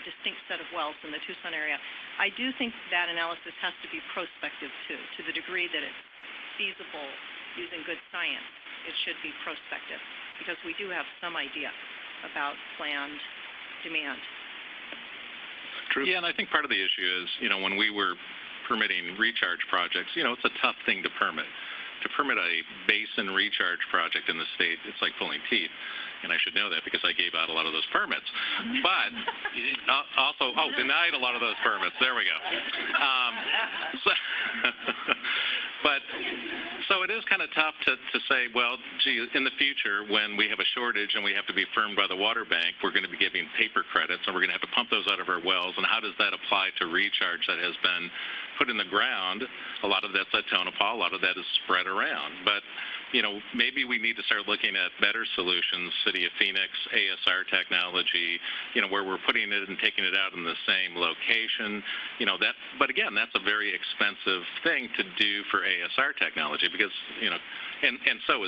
Speaker 15: distinct set of wells in the Tucson area. I do think that analysis has to be prospective too, to the degree that it's feasible using good science. It should be prospective, because we do have some idea about planned demand.
Speaker 12: True. Yeah, and I think part of the issue is, you know, when we were permitting recharge projects, you know, it's a tough thing to permit. To permit a basin recharge project in the state, it's like pulling teeth. And I should know that because I gave out a lot of those permits. But also, denied a lot of those permits. There we go. So it is kind of tough to say, well, gee, in the future, when we have a shortage and we have to be firmed by the water bank, we're going to be giving paper credits, and we're going to have to pump those out of our wells. And how does that apply to recharge that has been put in the ground? A lot of that's at Tonopah. A lot of that is spread around. But you know, maybe we need to start looking at better solutions, City of Phoenix, ASR technology, you know, where we're putting it and taking it out in the same location, you know, but again, that's a very expensive thing to do for ASR technology because, you know, and so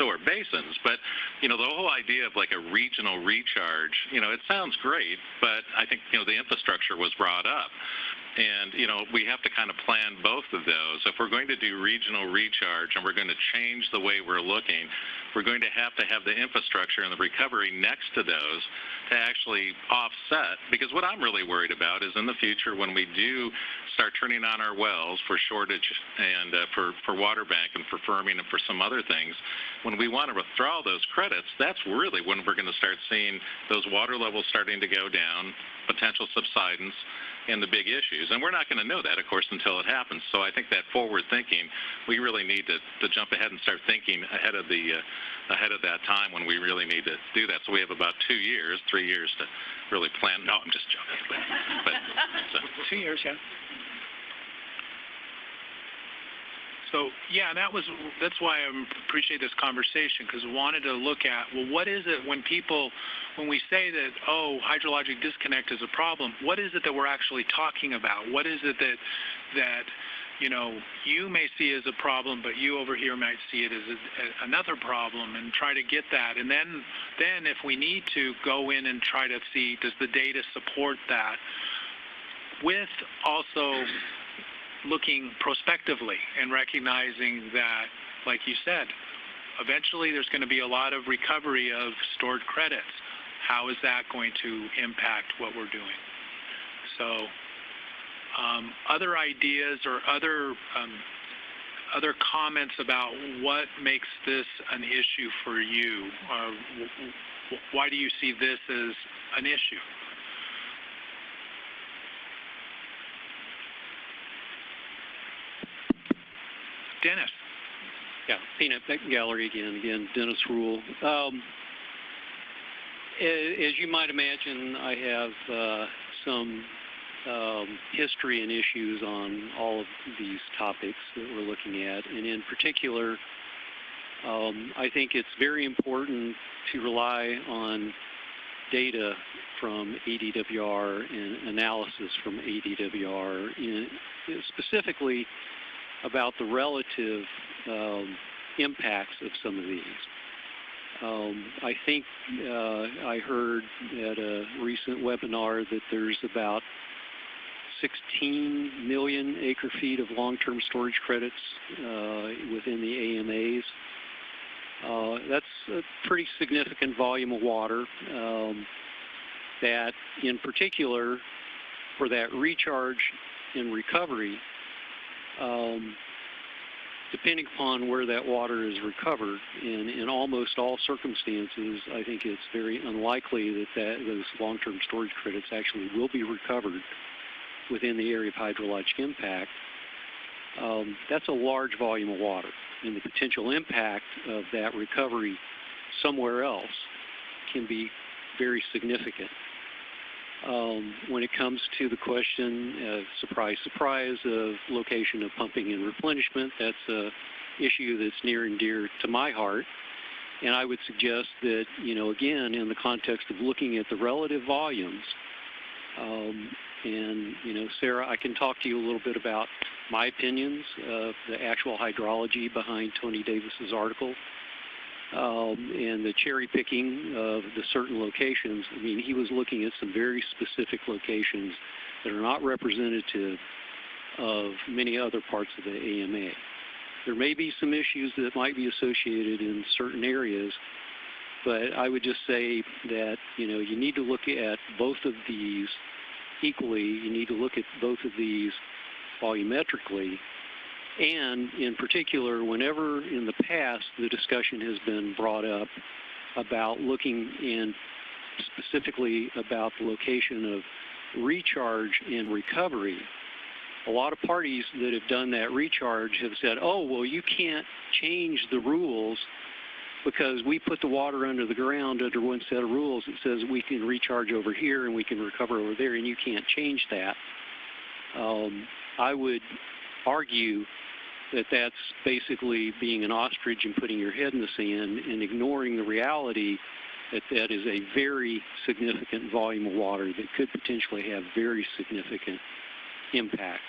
Speaker 12: are basins. But, you know, the whole idea of like a regional recharge, you know, it sounds great, but I think, you know, the infrastructure was brought up. And, you know, we have to kind of plan both of those. If we're going to do regional recharge and we're going to change the way we're looking, we're going to have the infrastructure and the recovery next to those to actually offset. Because what I'm really worried about is in the future when we do start turning on our wells for shortage and for water bank and for firming and for some other things, when we want to withdraw those credits, that's really when we're going to start seeing those water levels starting to go down, potential subsidence, and the big issues. And we're not going to know that, of course, until it happens. So I think that forward thinking, we really need to jump ahead and start thinking ahead of that time when we really need to do that. So we have about 3 years to really plan. No, I'm just joking. But so.
Speaker 1: 2 years, yeah. So, yeah, that's why I appreciate this conversation, because we wanted to look at, well, what is it when we say that, oh, hydrologic disconnect is a problem, what is it that we're actually talking about? What is it that you may see as a problem, but you over here might see it as another problem, and try to get that. And then if we need to go in and try to see, does the data support that, with also looking prospectively and recognizing that, like you said, eventually there's going to be a lot of recovery of stored credits. How is that going to impact what we're doing? So other ideas or other comments about what makes this an issue for you? Why do you see this as an issue? Dennis.
Speaker 16: Yeah, Peanut Gallery again, Dennis Rule. As you might imagine, I have some history and issues on all of these topics that we're looking at. And in particular, I think it's very important to rely on data from ADWR and analysis from ADWR, specifically about the relative impacts of some of these. I think I heard at a recent webinar that there's about 16 million acre-feet of long-term storage credits within the AMAs. That's a pretty significant volume of water that, in particular, for that recharge and recovery, depending upon where that water is recovered, in almost all circumstances, I think it's very unlikely that those long-term storage credits actually will be recovered within the area of hydrologic impact. That's a large volume of water, and the potential impact of that recovery somewhere else can be very significant. When it comes to the question, surprise, surprise, of location of pumping and replenishment, that's an issue that's near and dear to my heart. And I would suggest that, again, in the context of looking at the relative volumes, Sarah, I can talk to you a little bit about my opinions of the actual hydrology behind Tony Davis's article. And the cherry picking of the certain locations. I mean, he was looking at some very specific locations that are not representative of many other parts of the AMA. There may be some issues that might be associated in certain areas, but I would just say that, you need to look at both of these equally. You need to look at both of these volumetrically. And in particular, whenever in the past the discussion has been brought up about looking in specifically about the location of recharge and recovery, a lot of parties that have done that recharge have said, oh, well, you can't change the rules because we put the water under the ground under one set of rules that says we can recharge over here and we can recover over there, and you can't change that. I would argue that that's basically being an ostrich and putting your head in the sand and ignoring the reality that that is a very significant volume of water that could potentially have very significant impacts.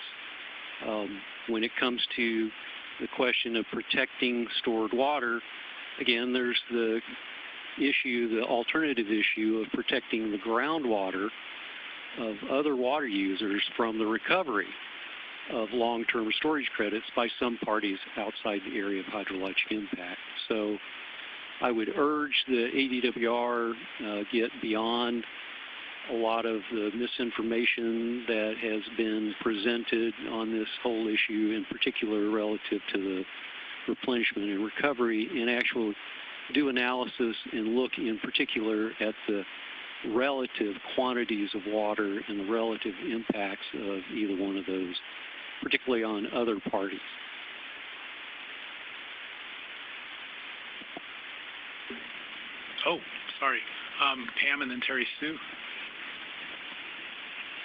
Speaker 16: When it comes to the question of protecting stored water, again, there's the issue, the alternative issue of protecting the groundwater of other water users from the recovery of long-term storage credits by some parties outside the area of hydrologic impact. So I would urge the ADWR get beyond a lot of the misinformation that has been presented on this whole issue, in particular relative to the replenishment and recovery, and actually do analysis and look in particular at the relative quantities of water and the relative impacts of either one of those, particularly on other parties.
Speaker 1: Oh, sorry. Pam and then Terry Sue.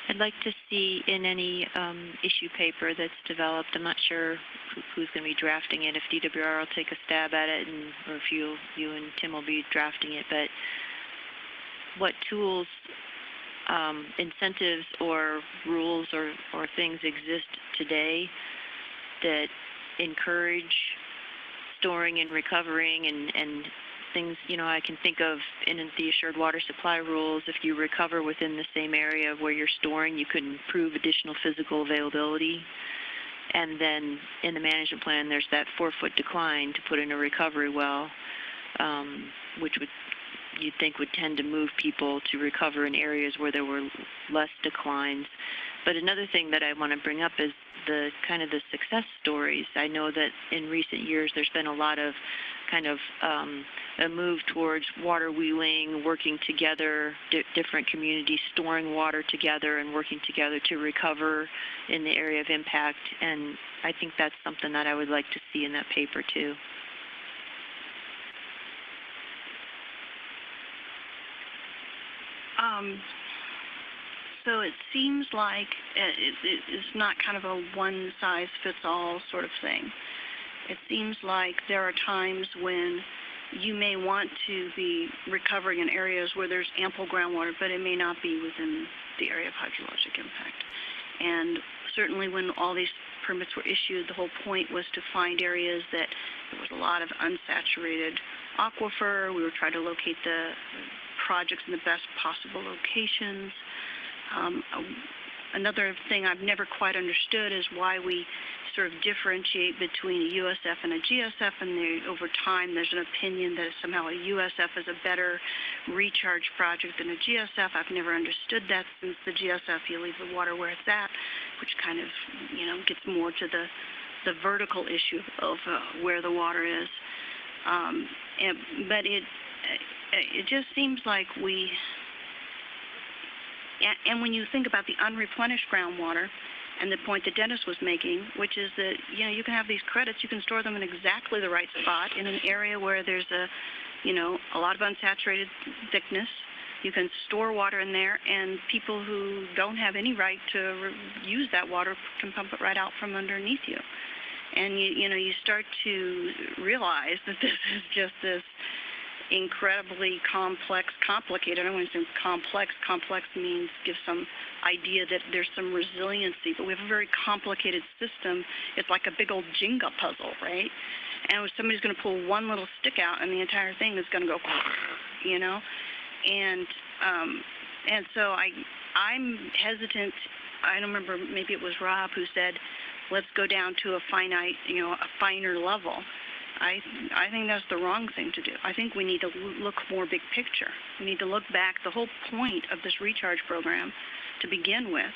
Speaker 5: I'd like to see in any issue paper that's developed, I'm not sure who's going to be drafting it, if DWR will take a stab at it, or if you and Tim will be drafting it, but what tools, incentives or rules or things exist today that encourage storing and recovering and things, I can think of in the assured water supply rules, if you recover within the same area where you're storing, you could improve additional physical availability. And then in the management plan, there's that 4-foot decline to put in a recovery well, which you'd think would tend to move people to recover in areas where there were less declines. But another thing that I want to bring up is the success stories. I know that in recent years there's been a lot of a move towards water wheeling, working together, different communities storing water together and working together to recover in the area of impact. And I think that's something that I would like to see in that paper too.
Speaker 2: So it seems like it's not kind of a one-size-fits-all sort of thing. It seems like there are times when you may want to be recovering in areas where there's ample groundwater, but it may not be within the area of hydrologic impact. And certainly when all these permits were issued, the whole point was to find areas that there was a lot of unsaturated aquifer. We were trying to locate the projects in the best possible locations. Another thing I've never quite understood is why we sort of differentiate between a USF and a GSF, and over time there's an opinion that somehow a USF is a better recharge project than a GSF. I've never understood that, since the GSF, you leave the water where it's at, which kind of, gets more to the vertical issue of where the water is. But it just seems like and when you think about the unreplenished groundwater, and the point that Dennis was making, which is that, you can have these credits, you can store them in exactly the right spot in an area where there's a lot of unsaturated thickness. You can store water in there, and people who don't have any right to use that water can pump it right out from underneath you. And you start to realize that this is just this incredibly complicated. I don't want to say complex. Complex means give some idea that there's some resiliency, but we have a very complicated system. It's like a big old Jenga puzzle, right? And somebody's going to pull one little stick out, and the entire thing is going to go, And so I'm hesitant. I don't remember, maybe it was Rob who said, let's go down to a finite, a finer level. I think that's the wrong thing to do. I think we need to look more big picture. We need to look back. The whole point of this recharge program to begin with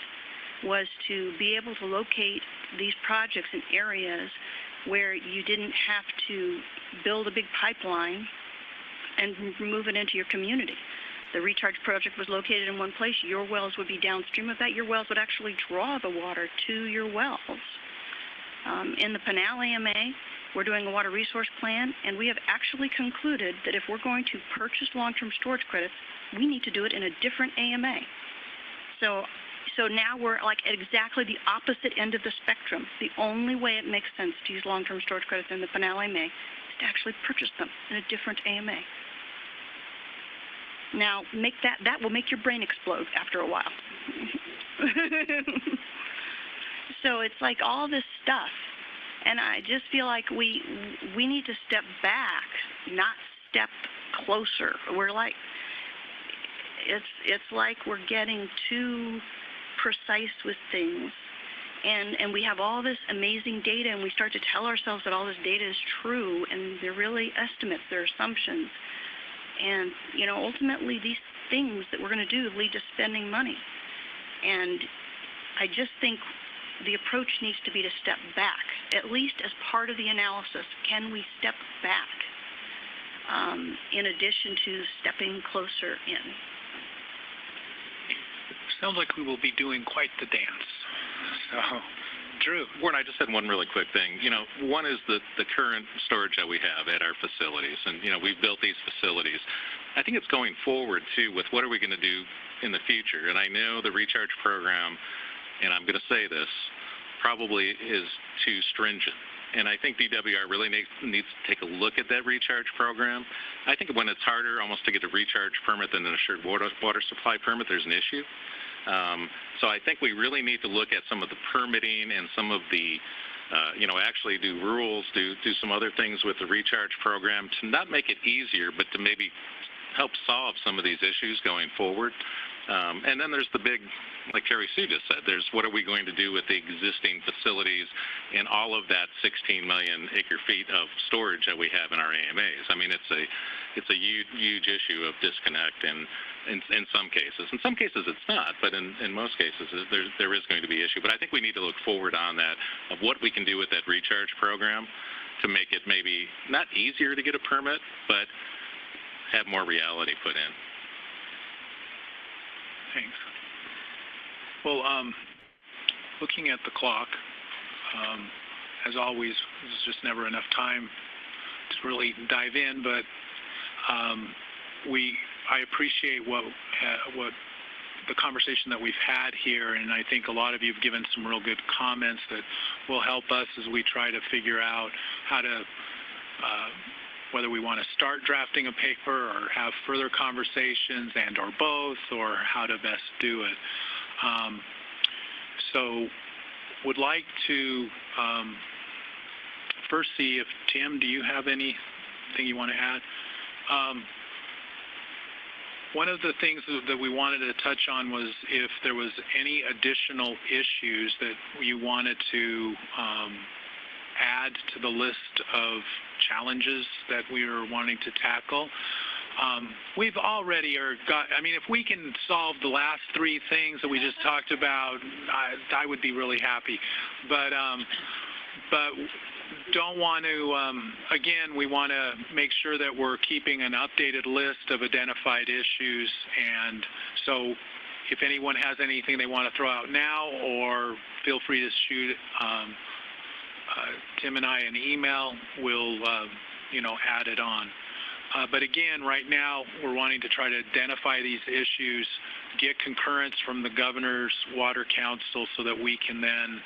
Speaker 2: was to be able to locate these projects in areas where you didn't have to build a big pipeline and move it into your community. The recharge project was located in one place. Your wells would be downstream of that. Your wells would actually draw the water to your wells. In the Pinal AMA, we're doing a water resource plan, and we have actually concluded that if we're going to purchase long-term storage credits, we need to do it in a different AMA. So now we're like at exactly the opposite end of the spectrum. The only way it makes sense to use long-term storage credits in the Pinal AMA is to actually purchase them in a different AMA. Now, that will make your brain explode after a while. So it's like all this stuff. And I just feel like we need to step back, not step closer. We're like, it's like we're getting too precise with things. And we have all this amazing data, and we start to tell ourselves that all this data is true, and they're really estimates, they're assumptions. And, ultimately these things that we're going to do lead to spending money. And I just think the approach needs to be to step back, at least as part of the analysis. Can we step back in addition to stepping closer in?
Speaker 1: Sounds like we will be doing quite the dance. So Drew.
Speaker 12: Warren, I just had one really quick thing. One is the current storage that we have at our facilities, and we've built these facilities. I think it's going forward too with what are we going to do in the future. And I know the recharge program, and I'm going to say this, probably is too stringent. And I think DWR really needs to take a look at that recharge program. I think when it's harder almost to get a recharge permit than an assured water supply permit, there's an issue. So I think we really need to look at some of the permitting and some of the, actually do rules, do some other things with the recharge program to not make it easier, but to maybe help solve some of these issues going forward. And then there's the big, like Carrie Sue just said, there's what are we going to do with the existing facilities and all of that 16 million acre feet of storage that we have in our AMAs. I mean, it's a huge issue of disconnect in some cases. In some cases it's not, but in most cases there is going to be issue. But I think we need to look forward on that of what we can do with that recharge program to make it maybe not easier to get a permit, but have more reality put in.
Speaker 1: Thanks. Well, looking at the clock, as always, there's just never enough time to really dive in, but I appreciate what the conversation that we've had here, and I think a lot of you have given some real good comments that will help us as we try to figure out how to whether we want to start drafting a paper or have further conversations and or both, or how to best do it. So would like to first see if, Tim, do you have anything you want to add? One of the things that we wanted to touch on was if there was any additional issues that you wanted to add to the list of challenges that we are wanting to tackle. We've already if we can solve the last three things that we just talked about, I would be really happy. But don't want to, again, we want to make sure that we're keeping an updated list of identified issues. And so if anyone has anything they want to throw out now, or feel free to shoot Tim and I an email, we'll, add it on. But again, right now, we're wanting to try to identify these issues, get concurrence from the Governor's Water Council so that we can then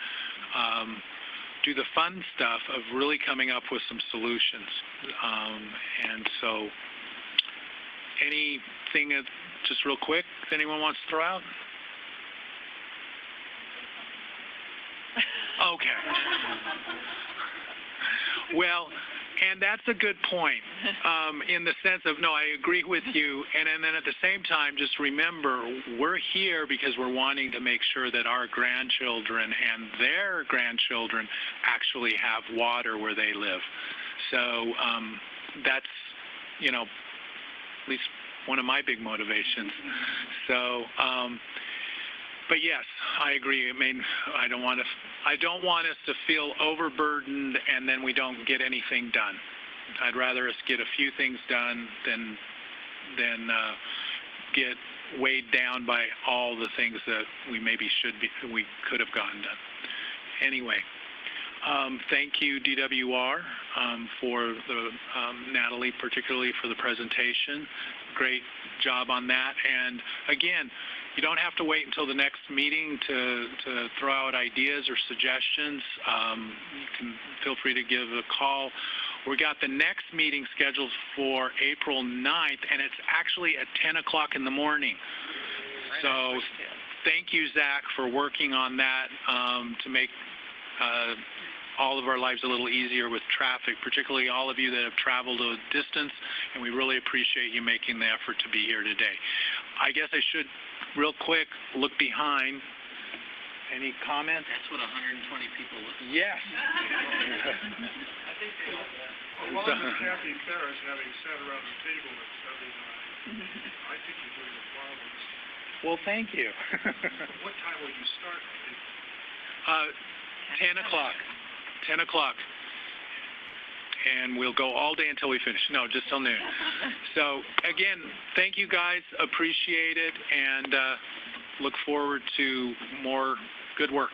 Speaker 1: do the fun stuff of really coming up with some solutions. And so anything just real quick that anyone wants to throw out? Okay. Well, and that's a good point in the sense of, no, I agree with you. And then at the same time, just remember, we're here because we're wanting to make sure that our grandchildren and their grandchildren actually have water where they live. So that's, at least one of my big motivations. So, but yes, I agree. I mean, I don't want us to feel overburdened and then we don't get anything done. I'd rather us get a few things done than get weighed down by all the things that we could have gotten done. Anyway, thank you, DWR, for Natalie, particularly for the presentation. Great job on that. And again, you don't have to wait until the next meeting to throw out ideas or suggestions. You can feel free to give a call. We got the next meeting scheduled for April 9th, and it's actually at 10 o'clock in the morning. So thank you, Zach, for working on that to make all of our lives a little easier with traffic, particularly all of you that have traveled a distance, and we really appreciate you making the effort to be here today. I guess I should, real quick, look behind. Any comments?
Speaker 9: That's what 120 people look like.
Speaker 1: Yes.
Speaker 6: I think along with Kathy Ferris having sat around the table at 79, I think you're doing a marvelous.
Speaker 1: Well, thank you.
Speaker 6: What time will you start?
Speaker 1: 10 o'clock. 10 o'clock. And we'll go all day until we finish. No, just till noon. So, again, thank you guys. Appreciate it. And look forward to more good work.